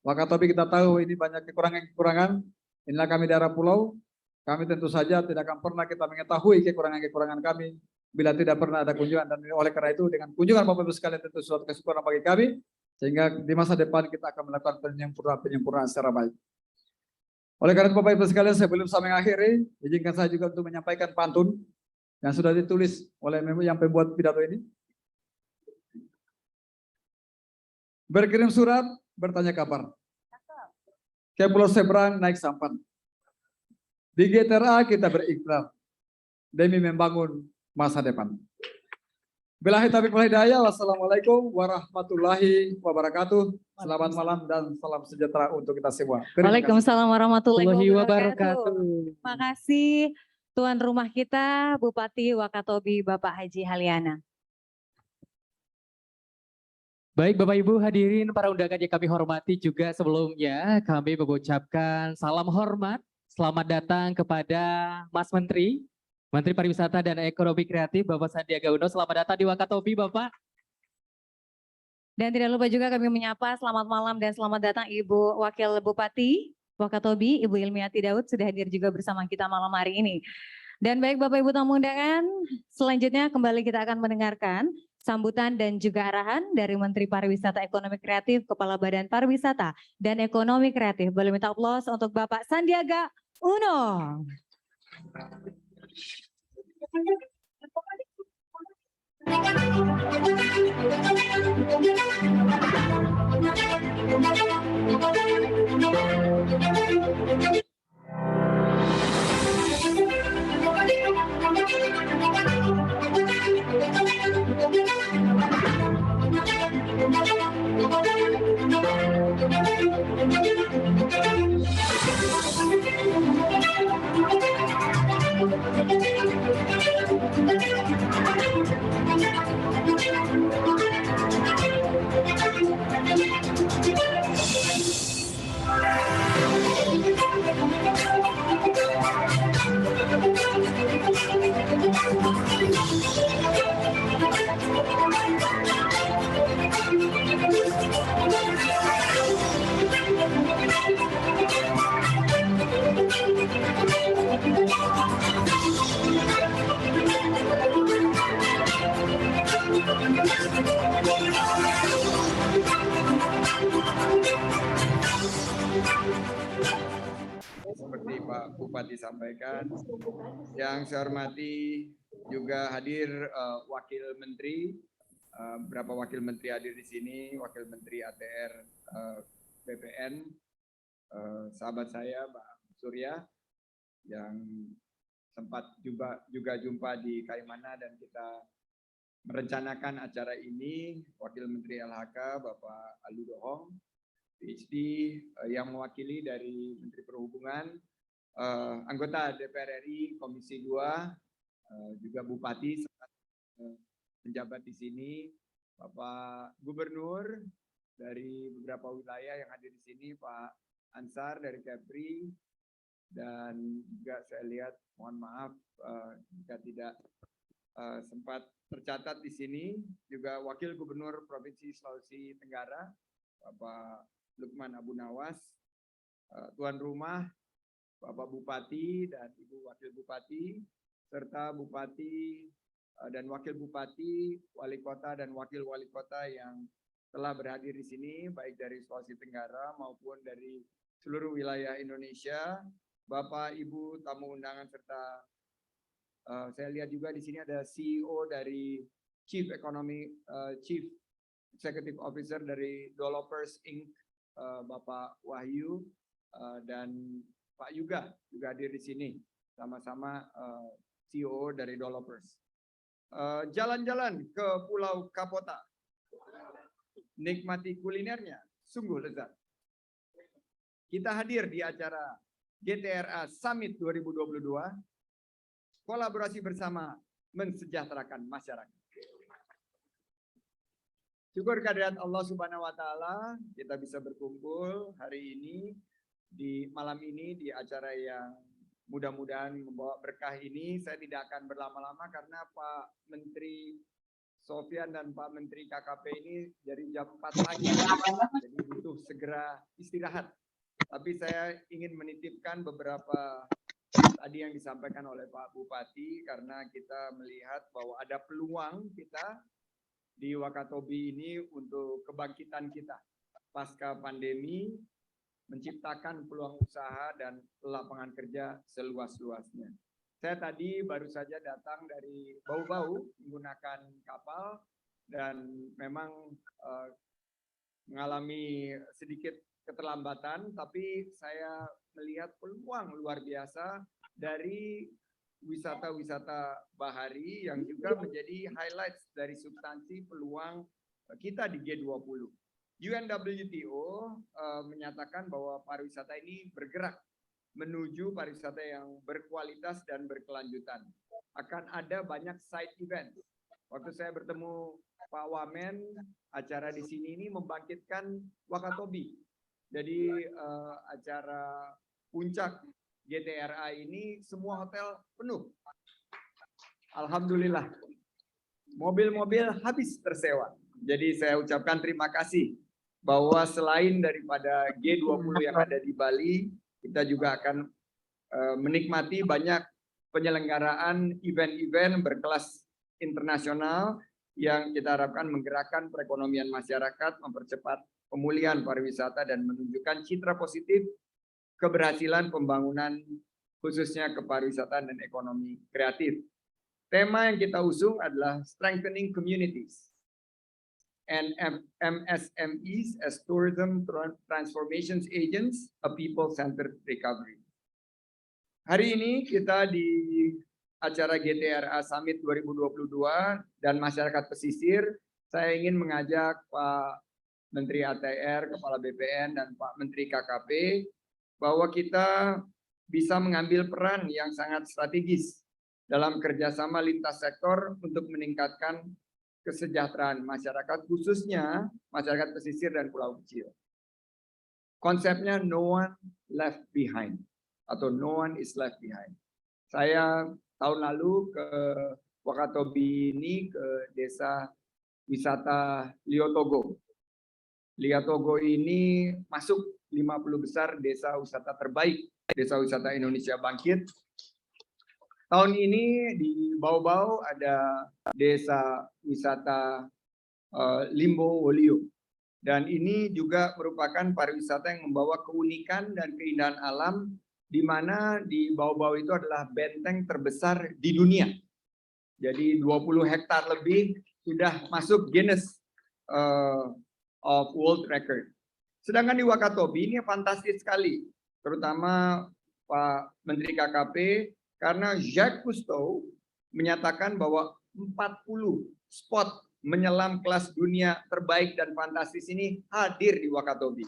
Wakatobi kita tahu ini banyak kekurangan-kekurangan. Inilah kami daerah pulau. Kami tentu saja tidak akan pernah kita mengetahui kekurangan-kekurangan kami bila tidak pernah ada kunjungan. Dan oleh karena itu dengan kunjungan Bapak Ibu sekalian tentu suatu kesyukuran bagi kami. Sehingga di masa depan kita akan melakukan penyempurnaan secara baik. Oleh karena itu Bapak Ibu sekalian sebelum saya mengakhiri, izinkan saya juga untuk menyampaikan pantun yang sudah ditulis oleh yang pembuat pidato ini. Berkirim surat, bertanya kabar. Ke pulau seberang naik sampan. Di GTRA kita berikrar demi membangun masa depan. Billahi taufiq wal hidayah. Wassalamualaikum warahmatullahi wabarakatuh. Selamat malam dan salam sejahtera untuk kita semua. Waalaikumsalam warahmatullahi wabarakatuh. Terima kasih tuan rumah kita Bupati Wakatobi Bapak Haji Haliana. Baik Bapak Ibu hadirin para undangan yang kami hormati juga sebelumnya kami mengucapkan salam hormat. Selamat datang kepada Mas Menteri Pariwisata dan Ekonomi Kreatif Bapak Sandiaga Uno. Selamat datang di Wakatobi Bapak. Dan tidak lupa juga kami menyapa selamat malam dan selamat datang Ibu Wakil Bupati Wakatobi, Ibu Ilmiati Daud sudah hadir juga bersama kita malam hari ini. Dan baik Bapak Ibu tamu undangan, selanjutnya kembali kita akan mendengarkan sambutan dan juga arahan dari Menteri Pariwisata Ekonomi Kreatif, Kepala Badan Pariwisata dan Ekonomi Kreatif. Boleh minta aplaus untuk Bapak Sandiaga Uno. disampaikan. Yang saya hormati juga hadir Wakil Menteri, beberapa Wakil Menteri hadir di sini, Wakil Menteri ATR BPN, sahabat saya Pak Surya yang sempat juga jumpa di Kaimana dan kita merencanakan acara ini, Wakil Menteri LHK Bapak Alu Dohong, PhD yang mewakili dari Menteri Perhubungan, anggota DPR RI Komisi 2, juga Bupati, penjabat di sini, Bapak Gubernur dari beberapa wilayah yang hadir di sini, Pak Ansar dari Kepri, dan juga saya lihat, mohon maaf jika tidak sempat tercatat di sini, juga Wakil Gubernur Provinsi Sulawesi Tenggara, Bapak Lukman Abu Nawas, tuan rumah, Bapak Bupati dan Ibu Wakil Bupati, serta Bupati dan Wakil Bupati, Wali Kota dan Wakil Wali Kota yang telah berhadir di sini, baik dari Sulawesi Tenggara maupun dari seluruh wilayah Indonesia, Bapak, Ibu, tamu undangan, serta saya lihat juga di sini ada CEO dari Chief Executive Officer dari Developers Inc. Bapak Wahyu dan Pak Yuga juga hadir di sini, sama-sama CEO dari Developers. Jalan-jalan ke Pulau Kapota, nikmati kulinernya, sungguh lezat. Kita hadir di acara GTRA Summit 2022, kolaborasi bersama mensejahterakan masyarakat. Syukur kehadirat Allah Subhanahu wa Ta'ala, kita bisa berkumpul hari ini, di malam ini, di acara yang mudah-mudahan membawa berkah ini. Saya tidak akan berlama-lama karena Pak Menteri Sofyan dan Pak Menteri KKP ini dari jam 4 pagi, jadi butuh segera istirahat. Tapi saya ingin menitipkan beberapa tadi yang disampaikan oleh Pak Bupati, karena kita melihat bahwa ada peluang kita di Wakatobi ini untuk kebangkitan kita pasca pandemi, menciptakan peluang usaha dan lapangan kerja seluas-luasnya. Saya tadi baru saja datang dari Bau-Bau menggunakan kapal dan memang mengalami sedikit keterlambatan, tapi saya melihat peluang luar biasa dari wisata-wisata bahari yang juga menjadi highlights dari substansi peluang kita di G20. UNWTO menyatakan bahwa pariwisata ini bergerak menuju pariwisata yang berkualitas dan berkelanjutan. Akan ada banyak side event. Waktu saya bertemu Pak Wamen, acara di sini ini membangkitkan Wakatobi. Jadi acara puncak GTRA ini semua hotel penuh. Alhamdulillah. Mobil-mobil habis tersewa. Jadi saya ucapkan terima kasih bahwa selain daripada G20 yang ada di Bali, kita juga akan menikmati banyak penyelenggaraan event-event berkelas internasional yang kita harapkan menggerakkan perekonomian masyarakat, mempercepat pemulihan pariwisata dan menunjukkan citra positif keberhasilan pembangunan khususnya kepariwisataan dan ekonomi kreatif. Tema yang kita usung adalah Strengthening Communities and MSMEs as Tourism Transformations Agents, a People-Centered Recovery. Hari ini kita di acara GTRA Summit 2022 dan masyarakat pesisir, saya ingin mengajak Pak Menteri ATR, Kepala BPN, dan Pak Menteri KKP bahwa kita bisa mengambil peran yang sangat strategis dalam kerjasama lintas sektor untuk meningkatkan kesejahteraan masyarakat, khususnya masyarakat pesisir dan pulau kecil. Konsepnya no one left behind atau no one is left behind. Saya tahun lalu ke Wakatobi ini, ke desa wisata Liotogo. Liotogo ini masuk 50 besar desa wisata terbaik, desa wisata Indonesia Bangkit. Tahun ini di Bau-Bau ada desa wisata Limbo Wolio. Dan ini juga merupakan pariwisata yang membawa keunikan dan keindahan alam di mana di bawah-bawah itu adalah benteng terbesar di dunia. Jadi 20 hektar lebih sudah masuk Guinness of World Record. Sedangkan di Wakatobi ini fantastis sekali, terutama Pak Menteri KKP, karena Jacques Cousteau menyatakan bahwa 40 spot menyelam kelas dunia terbaik dan fantastis ini hadir di Wakatobi.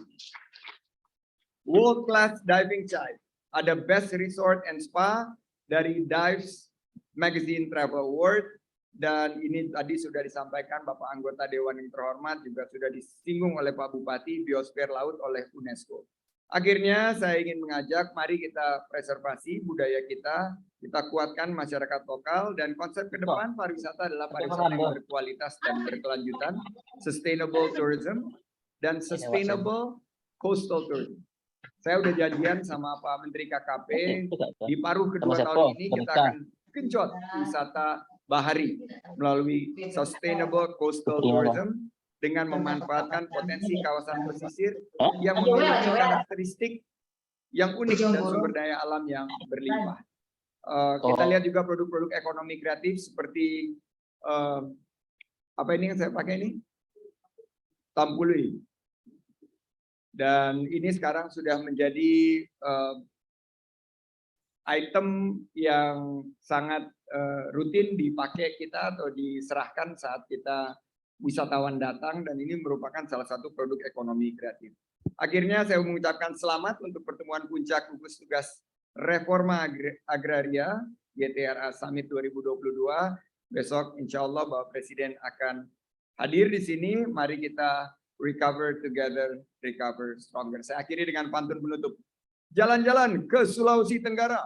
World Class Diving Site, ada Best Resort and Spa dari Dives Magazine Travel Award, dan ini tadi sudah disampaikan Bapak anggota Dewan yang terhormat, juga sudah disinggung oleh Pak Bupati, biosfer laut oleh UNESCO. Akhirnya saya ingin mengajak, mari kita preservasi budaya kita kuatkan masyarakat lokal, dan konsep ke depan pariwisata adalah pariwisata yang berkualitas dan berkelanjutan, sustainable tourism, dan sustainable coastal tourism. Saya udah janjian sama Pak Menteri KKP, di paruh kedua tahun ini kita akan genjot wisata bahari melalui sustainable coastal tourism dengan memanfaatkan potensi kawasan pesisir yang memiliki karakteristik yang unik dan sumber daya alam yang berlimpah. Kita lihat juga produk-produk ekonomi kreatif seperti apa ini yang saya pakai ini? Tampului. Dan ini sekarang sudah menjadi item yang sangat rutin dipakai kita atau diserahkan saat kita wisatawan datang, dan ini merupakan salah satu produk ekonomi kreatif. Akhirnya saya mengucapkan selamat untuk pertemuan puncak gugus tugas Reforma Agraria GTRA Summit 2022. Besok insya Allah Bapak Presiden akan hadir di sini. Mari kita recover together, recover stronger. Saya akhiri dengan pantun penutup. Jalan-jalan ke Sulawesi Tenggara,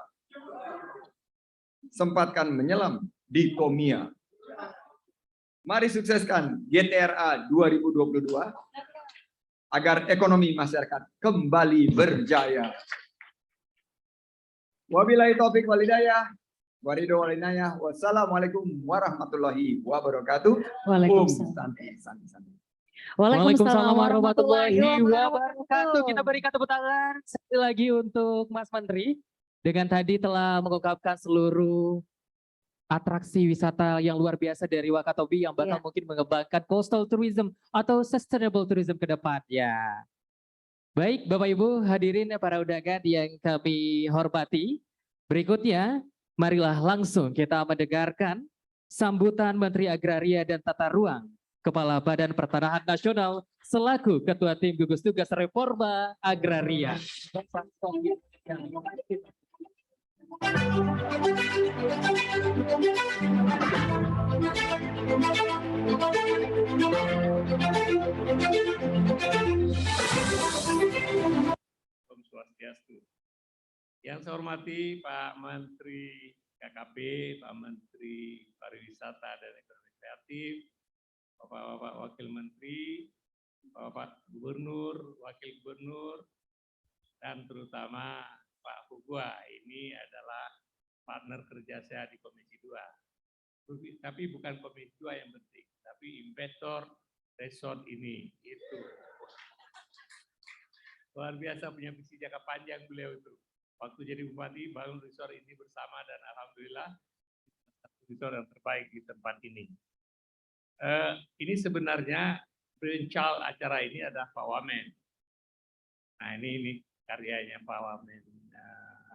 sempatkan menyelam di Tomia. Mari sukseskan GTRA 2022 agar ekonomi masyarakat kembali berjaya. Wabillahi taufik wal hidayah. Waridho wal inayah. Wassalamualaikum warahmatullahi wabarakatuh. Waalaikumsalam. Waalaikumsalam warahmatullahi wabarakatuh. Kita berikan tepuk tangan sekali lagi untuk Mas Menteri. Dengan tadi telah mengungkapkan seluruh atraksi wisata yang luar biasa dari Wakatobi yang bakal mungkin mengembangkan coastal tourism atau sustainable tourism ke depan. Ya. Baik Bapak Ibu hadirin para undangan yang kami hormati. Berikutnya marilah langsung kita mendengarkan sambutan Menteri Agraria dan Tata Ruang, Kepala Badan Pertanahan Nasional selaku Ketua Tim Gugus Tugas Reforma Agraria. Om Swastiastu. Yang saya hormati Pak Menteri KKP, Pak Menteri Pariwisata dan Ekonomi Kreatif, Bapak-Bapak Wakil Menteri, Bapak Gubernur, Wakil Gubernur, dan terutama Pak Hugua, ini adalah partner kerja saya di Komisi 2. Tapi bukan Komisi 2 yang penting, tapi investor resort ini. Itu. Luar biasa punya visi jangka panjang beliau itu. Waktu jadi bupati, bangun resort ini bersama dan alhamdulillah resort yang terbaik di tempat ini. Ini sebenarnya perencal acara ini adalah Pak Wamen. Nah ini karyanya Pak Wamen.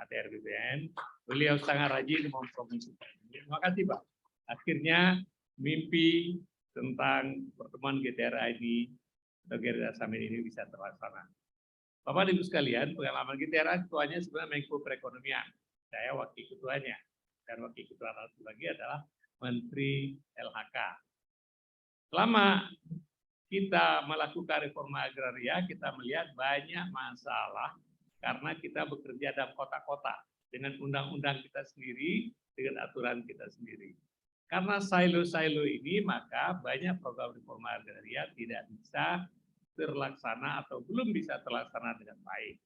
ATR BPN, beliau sangat rajin mempromosikan. Terima kasih Pak. Akhirnya mimpi tentang pertemuan GTRA ini atau GTRA Summit ini bisa terlaksana. Bapak Ibu sekalian, pengalaman GTRA ketuanya sebenarnya Menko Perekonomian. Saya wakil ketuanya dan wakil ketua lagi adalah Menteri LHK. Selama kita melakukan reforma agraria, kita melihat banyak masalah karena kita bekerja dalam kota-kota dengan undang-undang kita sendiri, dengan aturan kita sendiri. Karena silo-silo ini, maka banyak program reforma agraria tidak bisa terlaksana atau belum bisa terlaksana dengan baik.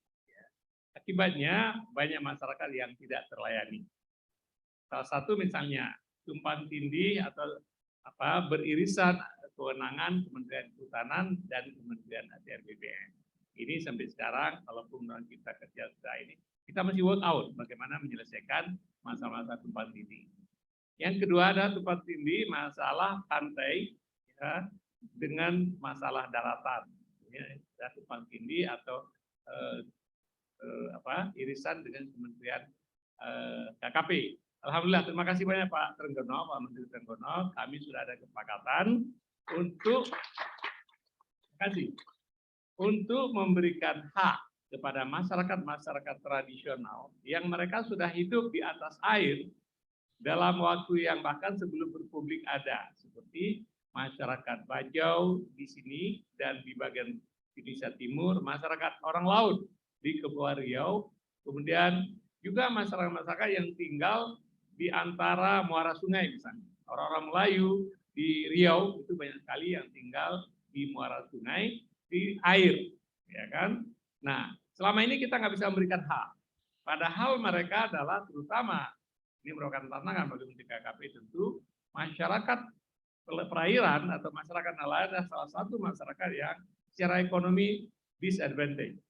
Akibatnya banyak masyarakat yang tidak terlayani. Salah satu misalnya tumpang tindih atau beririsan kewenangan Kementerian Kehutanan dan Kementerian ATR BPN. ini sampai sekarang, kalaupun kita kerja sudah ini, kita masih work out bagaimana menyelesaikan masalah-masalah tumpang tindih. Yang kedua adalah tumpang tindih masalah pantai ya, dengan masalah daratan. Ya, tumpang tindih atau irisan dengan Kementerian KKP. Alhamdulillah, terima kasih banyak Pak Trenggono, Pak Menteri Trenggono. Kami sudah ada kesepakatan untuk memberikan hak kepada masyarakat tradisional yang mereka sudah hidup di atas air dalam waktu yang bahkan sebelum berpublik ada, seperti masyarakat Bajau di sini dan di bagian Indonesia Timur, masyarakat orang laut di Kepulauan Riau, kemudian juga masyarakat yang tinggal di antara muara sungai misalnya. Orang-orang Melayu di Riau itu banyak sekali yang tinggal di muara sungai, di air, ya kan? Nah, selama ini kita nggak bisa memberikan hak. Padahal mereka adalah terutama, ini merupakan tantangan bagi Menteri KKP tentu, masyarakat perairan atau masyarakat nelayan adalah salah satu masyarakat yang secara ekonomi disadvantage.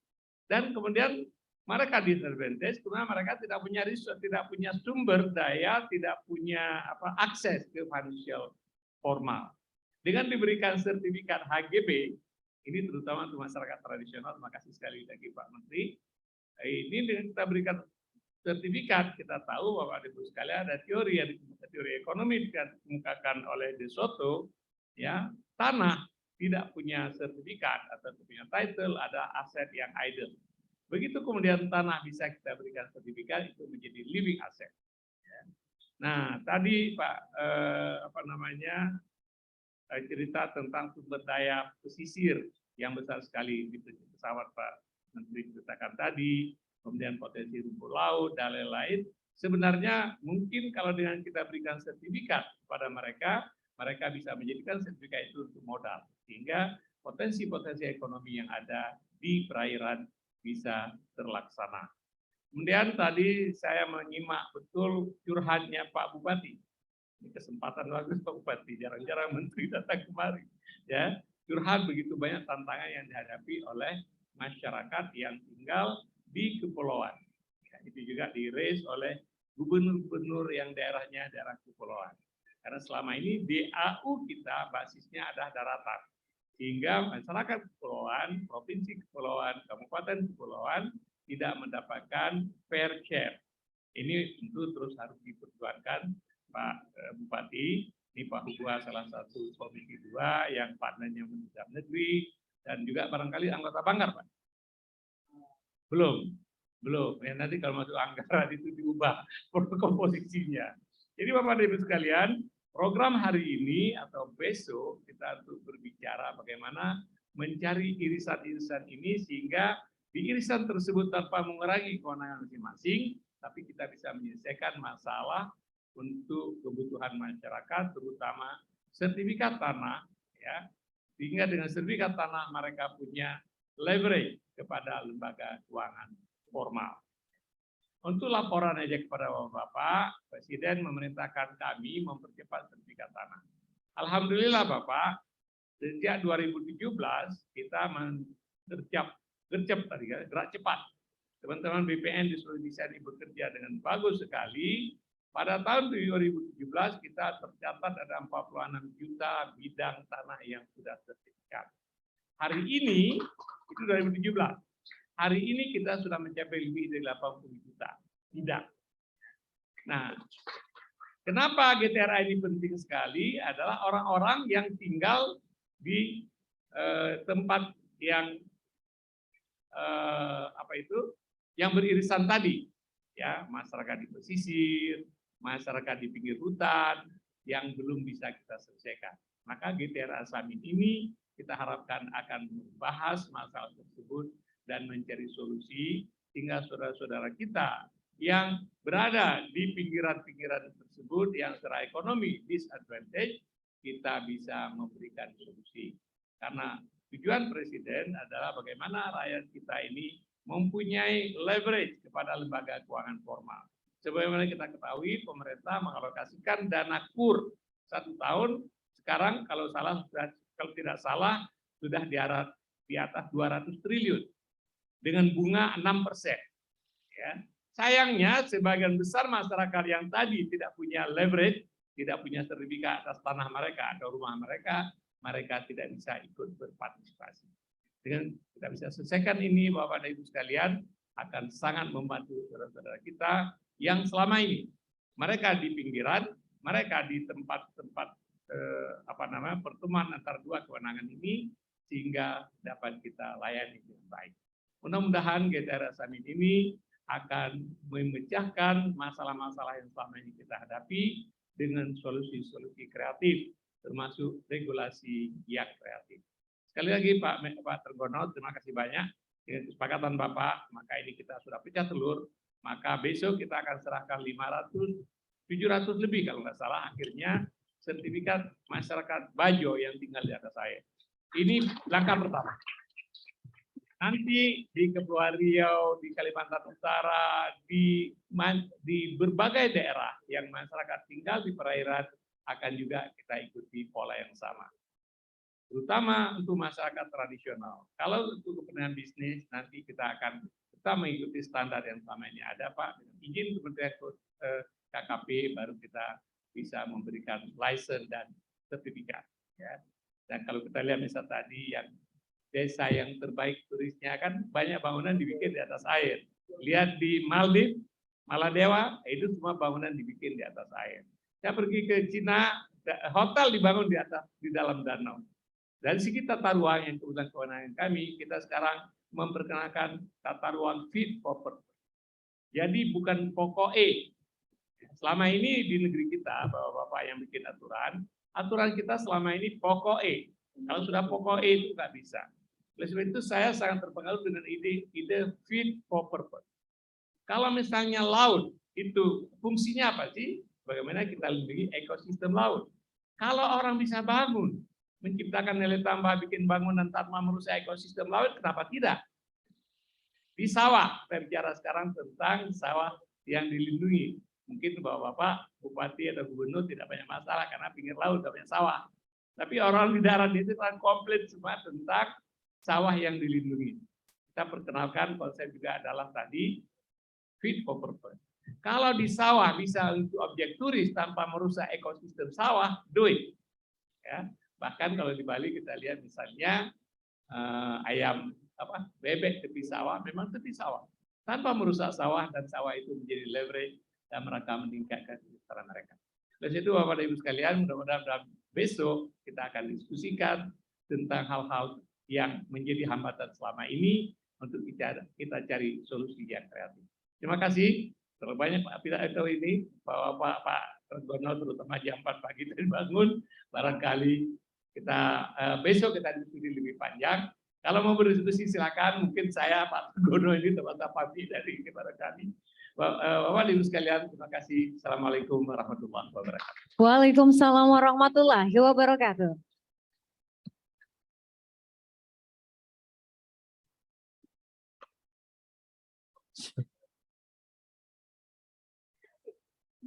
Dan kemudian mereka disadvantage karena mereka tidak punya resource, tidak punya sumber daya, tidak punya akses ke financial formal. Dengan diberikan sertifikat HGB, ini terutama untuk masyarakat tradisional, terima kasih sekali lagi Pak Menteri. Ini dengan kita berikan sertifikat, kita tahu bahwa ada sekalian ada teori ekonomi dikemukakan oleh De Soto, ya, tanah tidak punya sertifikat atau punya title, ada aset yang idle. Begitu kemudian tanah bisa kita berikan sertifikat, itu menjadi living asset. Nah, tadi Pak cerita tentang sumber daya pesisir yang besar sekali di pesawat Pak Menteri ceritakan tadi, kemudian potensi rumput laut dan lain-lain. Sebenarnya mungkin kalau dengan kita berikan sertifikat kepada mereka, mereka bisa menjadikan sertifikat itu untuk modal, sehingga potensi-potensi ekonomi yang ada di perairan bisa terlaksana. Kemudian tadi saya menyimak betul curhatnya Pak Bupati. Ini kesempatan bagus Pak Bupati, jarang-jarang menteri datang kemari. Ya, curhat begitu banyak tantangan yang dihadapi oleh masyarakat yang tinggal di kepulauan. Ya, itu juga diraise oleh gubernur-gubernur yang daerahnya daerah kepulauan. Karena selama ini DAU kita basisnya adalah daratan. Sehingga masyarakat kepulauan, provinsi kepulauan, kabupaten kepulauan tidak mendapatkan fair share. Ini tentu terus harus diperjuangkan Pak Bupati. Ini Pak Hugua salah satu komisi 2 yang partnernya Menteri Dalam Negeri dan juga barangkali anggota Banggar, Pak. Belum. Ya, nanti kalau masuk anggaran itu diubah komposisinya. Jadi Bapak dan Ibu sekalian, program hari ini atau besok kita untuk berbicara bagaimana mencari irisan-irisan ini sehingga di irisan tersebut tanpa mengurangi kewenangan masing-masing, tapi kita bisa menyelesaikan masalah untuk kebutuhan masyarakat, terutama sertifikat tanah, ya, sehingga dengan sertifikat tanah mereka punya leverage kepada lembaga keuangan formal. Untuk laporan aja kepada Bapak, Presiden memerintahkan kami mempercepat sertifikat tanah. Alhamdulillah Bapak, sejak 2017 kita gerak cepat. Teman-teman BPN di seluruh Indonesia ini bekerja dengan bagus sekali. Pada tahun 2017 kita tercatat ada 46 juta bidang tanah yang sudah sertifikat. Hari ini, itu 2017. Hari ini kita sudah mencapai lebih dari 80 juta bidang. Nah, kenapa GTRA ini penting sekali adalah orang-orang yang tinggal di tempat yang yang beririsan tadi, ya, masyarakat di pesisir, masyarakat di pinggir hutan yang belum bisa kita selesaikan. Maka GTRA Summit ini kita harapkan akan membahas masalah tersebut dan mencari solusi sehingga saudara-saudara kita yang berada di pinggiran-pinggiran tersebut yang secara ekonomi disadvantage, kita bisa memberikan solusi. Karena tujuan Presiden adalah bagaimana rakyat kita ini mempunyai leverage kepada lembaga keuangan formal. Sebagaimana kita ketahui, pemerintah mengalokasikan dana KUR 1 tahun, sekarang kalau tidak salah sudah di atas 200 triliun. dengan bunga 6%. Ya. Sayangnya sebagian besar masyarakat yang tadi tidak punya leverage, tidak punya sertifikat atas tanah mereka atau rumah mereka, mereka tidak bisa ikut berpartisipasi. Dengan kita bisa selesaikan ini, Bapak dan Ibu sekalian, akan sangat membantu saudara-saudara kita yang selama ini mereka di pinggiran, mereka di tempat-tempat pertemuan antara dua kewenangan ini, sehingga dapat kita layani dengan baik. Mudah-mudahan GTR Summit ini akan memecahkan masalah-masalah yang selama ini kita hadapi dengan solusi-solusi kreatif, termasuk regulasi yang kreatif. Sekali lagi Pak Tergono, terima kasih banyak. Dengan kesepakatan Bapak, maka ini kita sudah pecah telur, maka besok kita akan serahkan 700 lebih kalau nggak salah, akhirnya sertifikat masyarakat Bajo yang tinggal di atas air. Ini langkah pertama. Nanti di Kepulauan Riau, di Kalimantan Utara, di berbagai daerah yang masyarakat tinggal di perairan akan juga kita ikuti pola yang sama. Terutama untuk masyarakat tradisional. Kalau untuk kepentingan bisnis, nanti kita akan tetap mengikuti standar yang selama ini ada, Pak. Dengan izin Kementerian KKP, baru kita bisa memberikan license dan sertifikat. Ya. Dan kalau kita lihat misal tadi yang desa yang terbaik turisnya kan banyak bangunan dibikin di atas air. Lihat di Maldives, Maladewa, itu semua bangunan dibikin di atas air. Saya pergi ke Cina, hotel dibangun di dalam danau. Dari segi tata ruang yang kebetulan kewenangan kami, kita sekarang memperkenalkan tata ruang fit for purpose. Jadi bukan pokok E. Selama ini di negeri kita, Bapak-Bapak yang bikin aturan kita selama ini pokok E. Kalau sudah pokok E itu nggak bisa. Oleh sebab itu saya sangat terpengaruh dengan ide fit for purpose. Kalau misalnya laut, itu fungsinya apa sih? Bagaimana kita lindungi ekosistem laut. Kalau orang bisa bangun, menciptakan nilai tambah, bikin bangunan tanpa merusak ekosistem laut, kenapa tidak? Di sawah, saya bicara sekarang tentang sawah yang dilindungi. Mungkin Bapak-Bapak, Bupati atau Gubernur tidak banyak masalah karena pinggir laut tidak banyak sawah. Tapi orang di darat itu kan komplit semua tentang sawah yang dilindungi. Kita perkenalkan konsep juga adalah tadi fit for purpose. Kalau di sawah bisa untuk objek turis tanpa merusak ekosistem sawah, do it. Ya. Bahkan kalau di Bali kita lihat misalnya ayam bebek tepi sawah, memang tepi sawah. Tanpa merusak sawah dan sawah itu menjadi leverage dan mereka meningkatkan kesejahteraan mereka. Dari situ Bapak dan Ibu sekalian, mudah-mudahan besok kita akan diskusikan tentang hal-hal yang menjadi hambatan selama ini untuk kita cari solusi yang kreatif. Terima kasih. Terlalu banyak pidato ini, Pak Tergono terutama jam 4 pagi tadi bangun, barangkali kita besok kita diskusi lebih panjang. Kalau mau berdiskusi silakan, mungkin saya Pak Tergono ini teman-teman pagi dari kepada kami. Bapak Ibu sekalian, terima kasih. Assalamualaikum warahmatullahi wabarakatuh. Waalaikumsalam warahmatullahi wabarakatuh.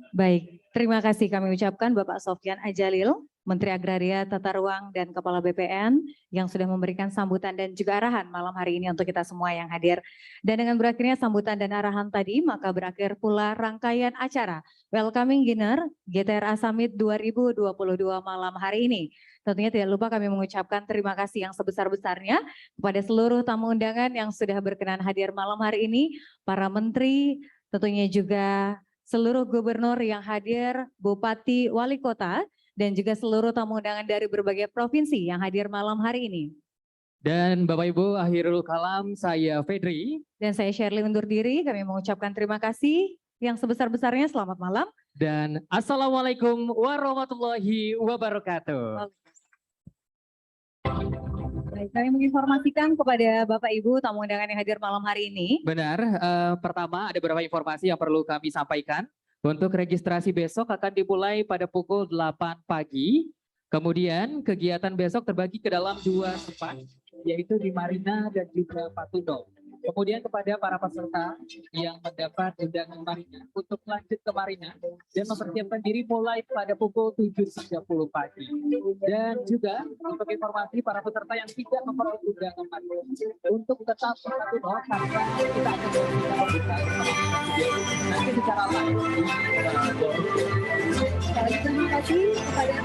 Baik, terima kasih kami ucapkan Bapak Sofyan Adjalil, Menteri Agraria, Tata Ruang, dan Kepala BPN yang sudah memberikan sambutan dan juga arahan malam hari ini untuk kita semua yang hadir. Dan dengan berakhirnya sambutan dan arahan tadi, maka berakhir pula rangkaian acara Welcoming Dinner GTRA Summit 2022 malam hari ini. Tentunya tidak lupa kami mengucapkan terima kasih yang sebesar-besarnya kepada seluruh tamu undangan yang sudah berkenan hadir malam hari ini, para menteri, tentunya juga seluruh gubernur yang hadir, bupati, wali kota, dan juga seluruh tamu undangan dari berbagai provinsi yang hadir malam hari ini. Dan Bapak Ibu, akhirul kalam, saya Fedri. Dan saya Shirley undur diri, kami mengucapkan terima kasih yang sebesar-besarnya, selamat malam. Dan Assalamualaikum warahmatullahi wabarakatuh. Baik, kami menginformasikan kepada Bapak Ibu tamu undangan yang hadir malam hari ini. Benar, pertama ada beberapa informasi yang perlu kami sampaikan. Untuk registrasi besok akan dimulai pada pukul 8 pagi. Kemudian kegiatan besok terbagi ke dalam 2 tempat, yaitu di Marina dan juga Patudo. Kemudian kepada para peserta yang mendapat undangan Marina untuk lanjut ke Marina dan mempersiapkan diri mulai pada pukul 7.30 pagi. Dan juga untuk informasi para peserta yang tidak memperoleh undangan Marina untuk tetap satu karena kita akan memberikan pembukaan nanti secara live. Terima kasih kepada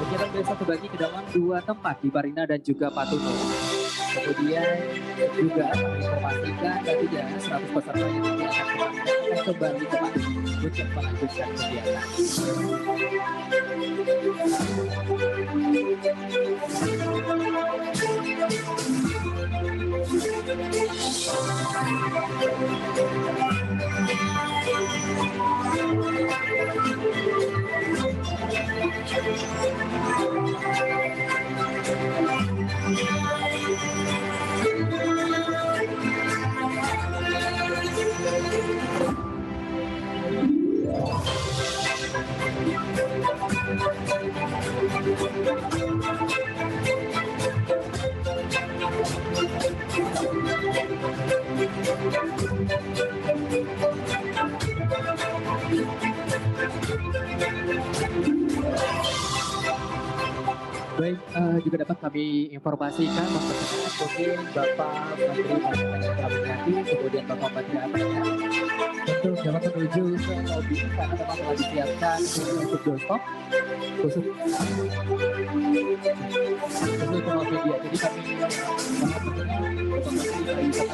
kegiatan besok terbagi ke dalam 2 tempat di Marina dan juga Patuno. Kemudian juga menginformasikan nantinya 100 peserta yang nanti akan kembali ke Marina untuk melanjutkan kegiatan. Baik, juga dapat kami informasikan mungkin Bapak Menteri Komunikasi, kemudian Bapak Menteri APR untuk dapat menuju ke lobi karena memang telah disiapkan untuk doorstop khusus untuk media. Jadi kami sangat berterima kasih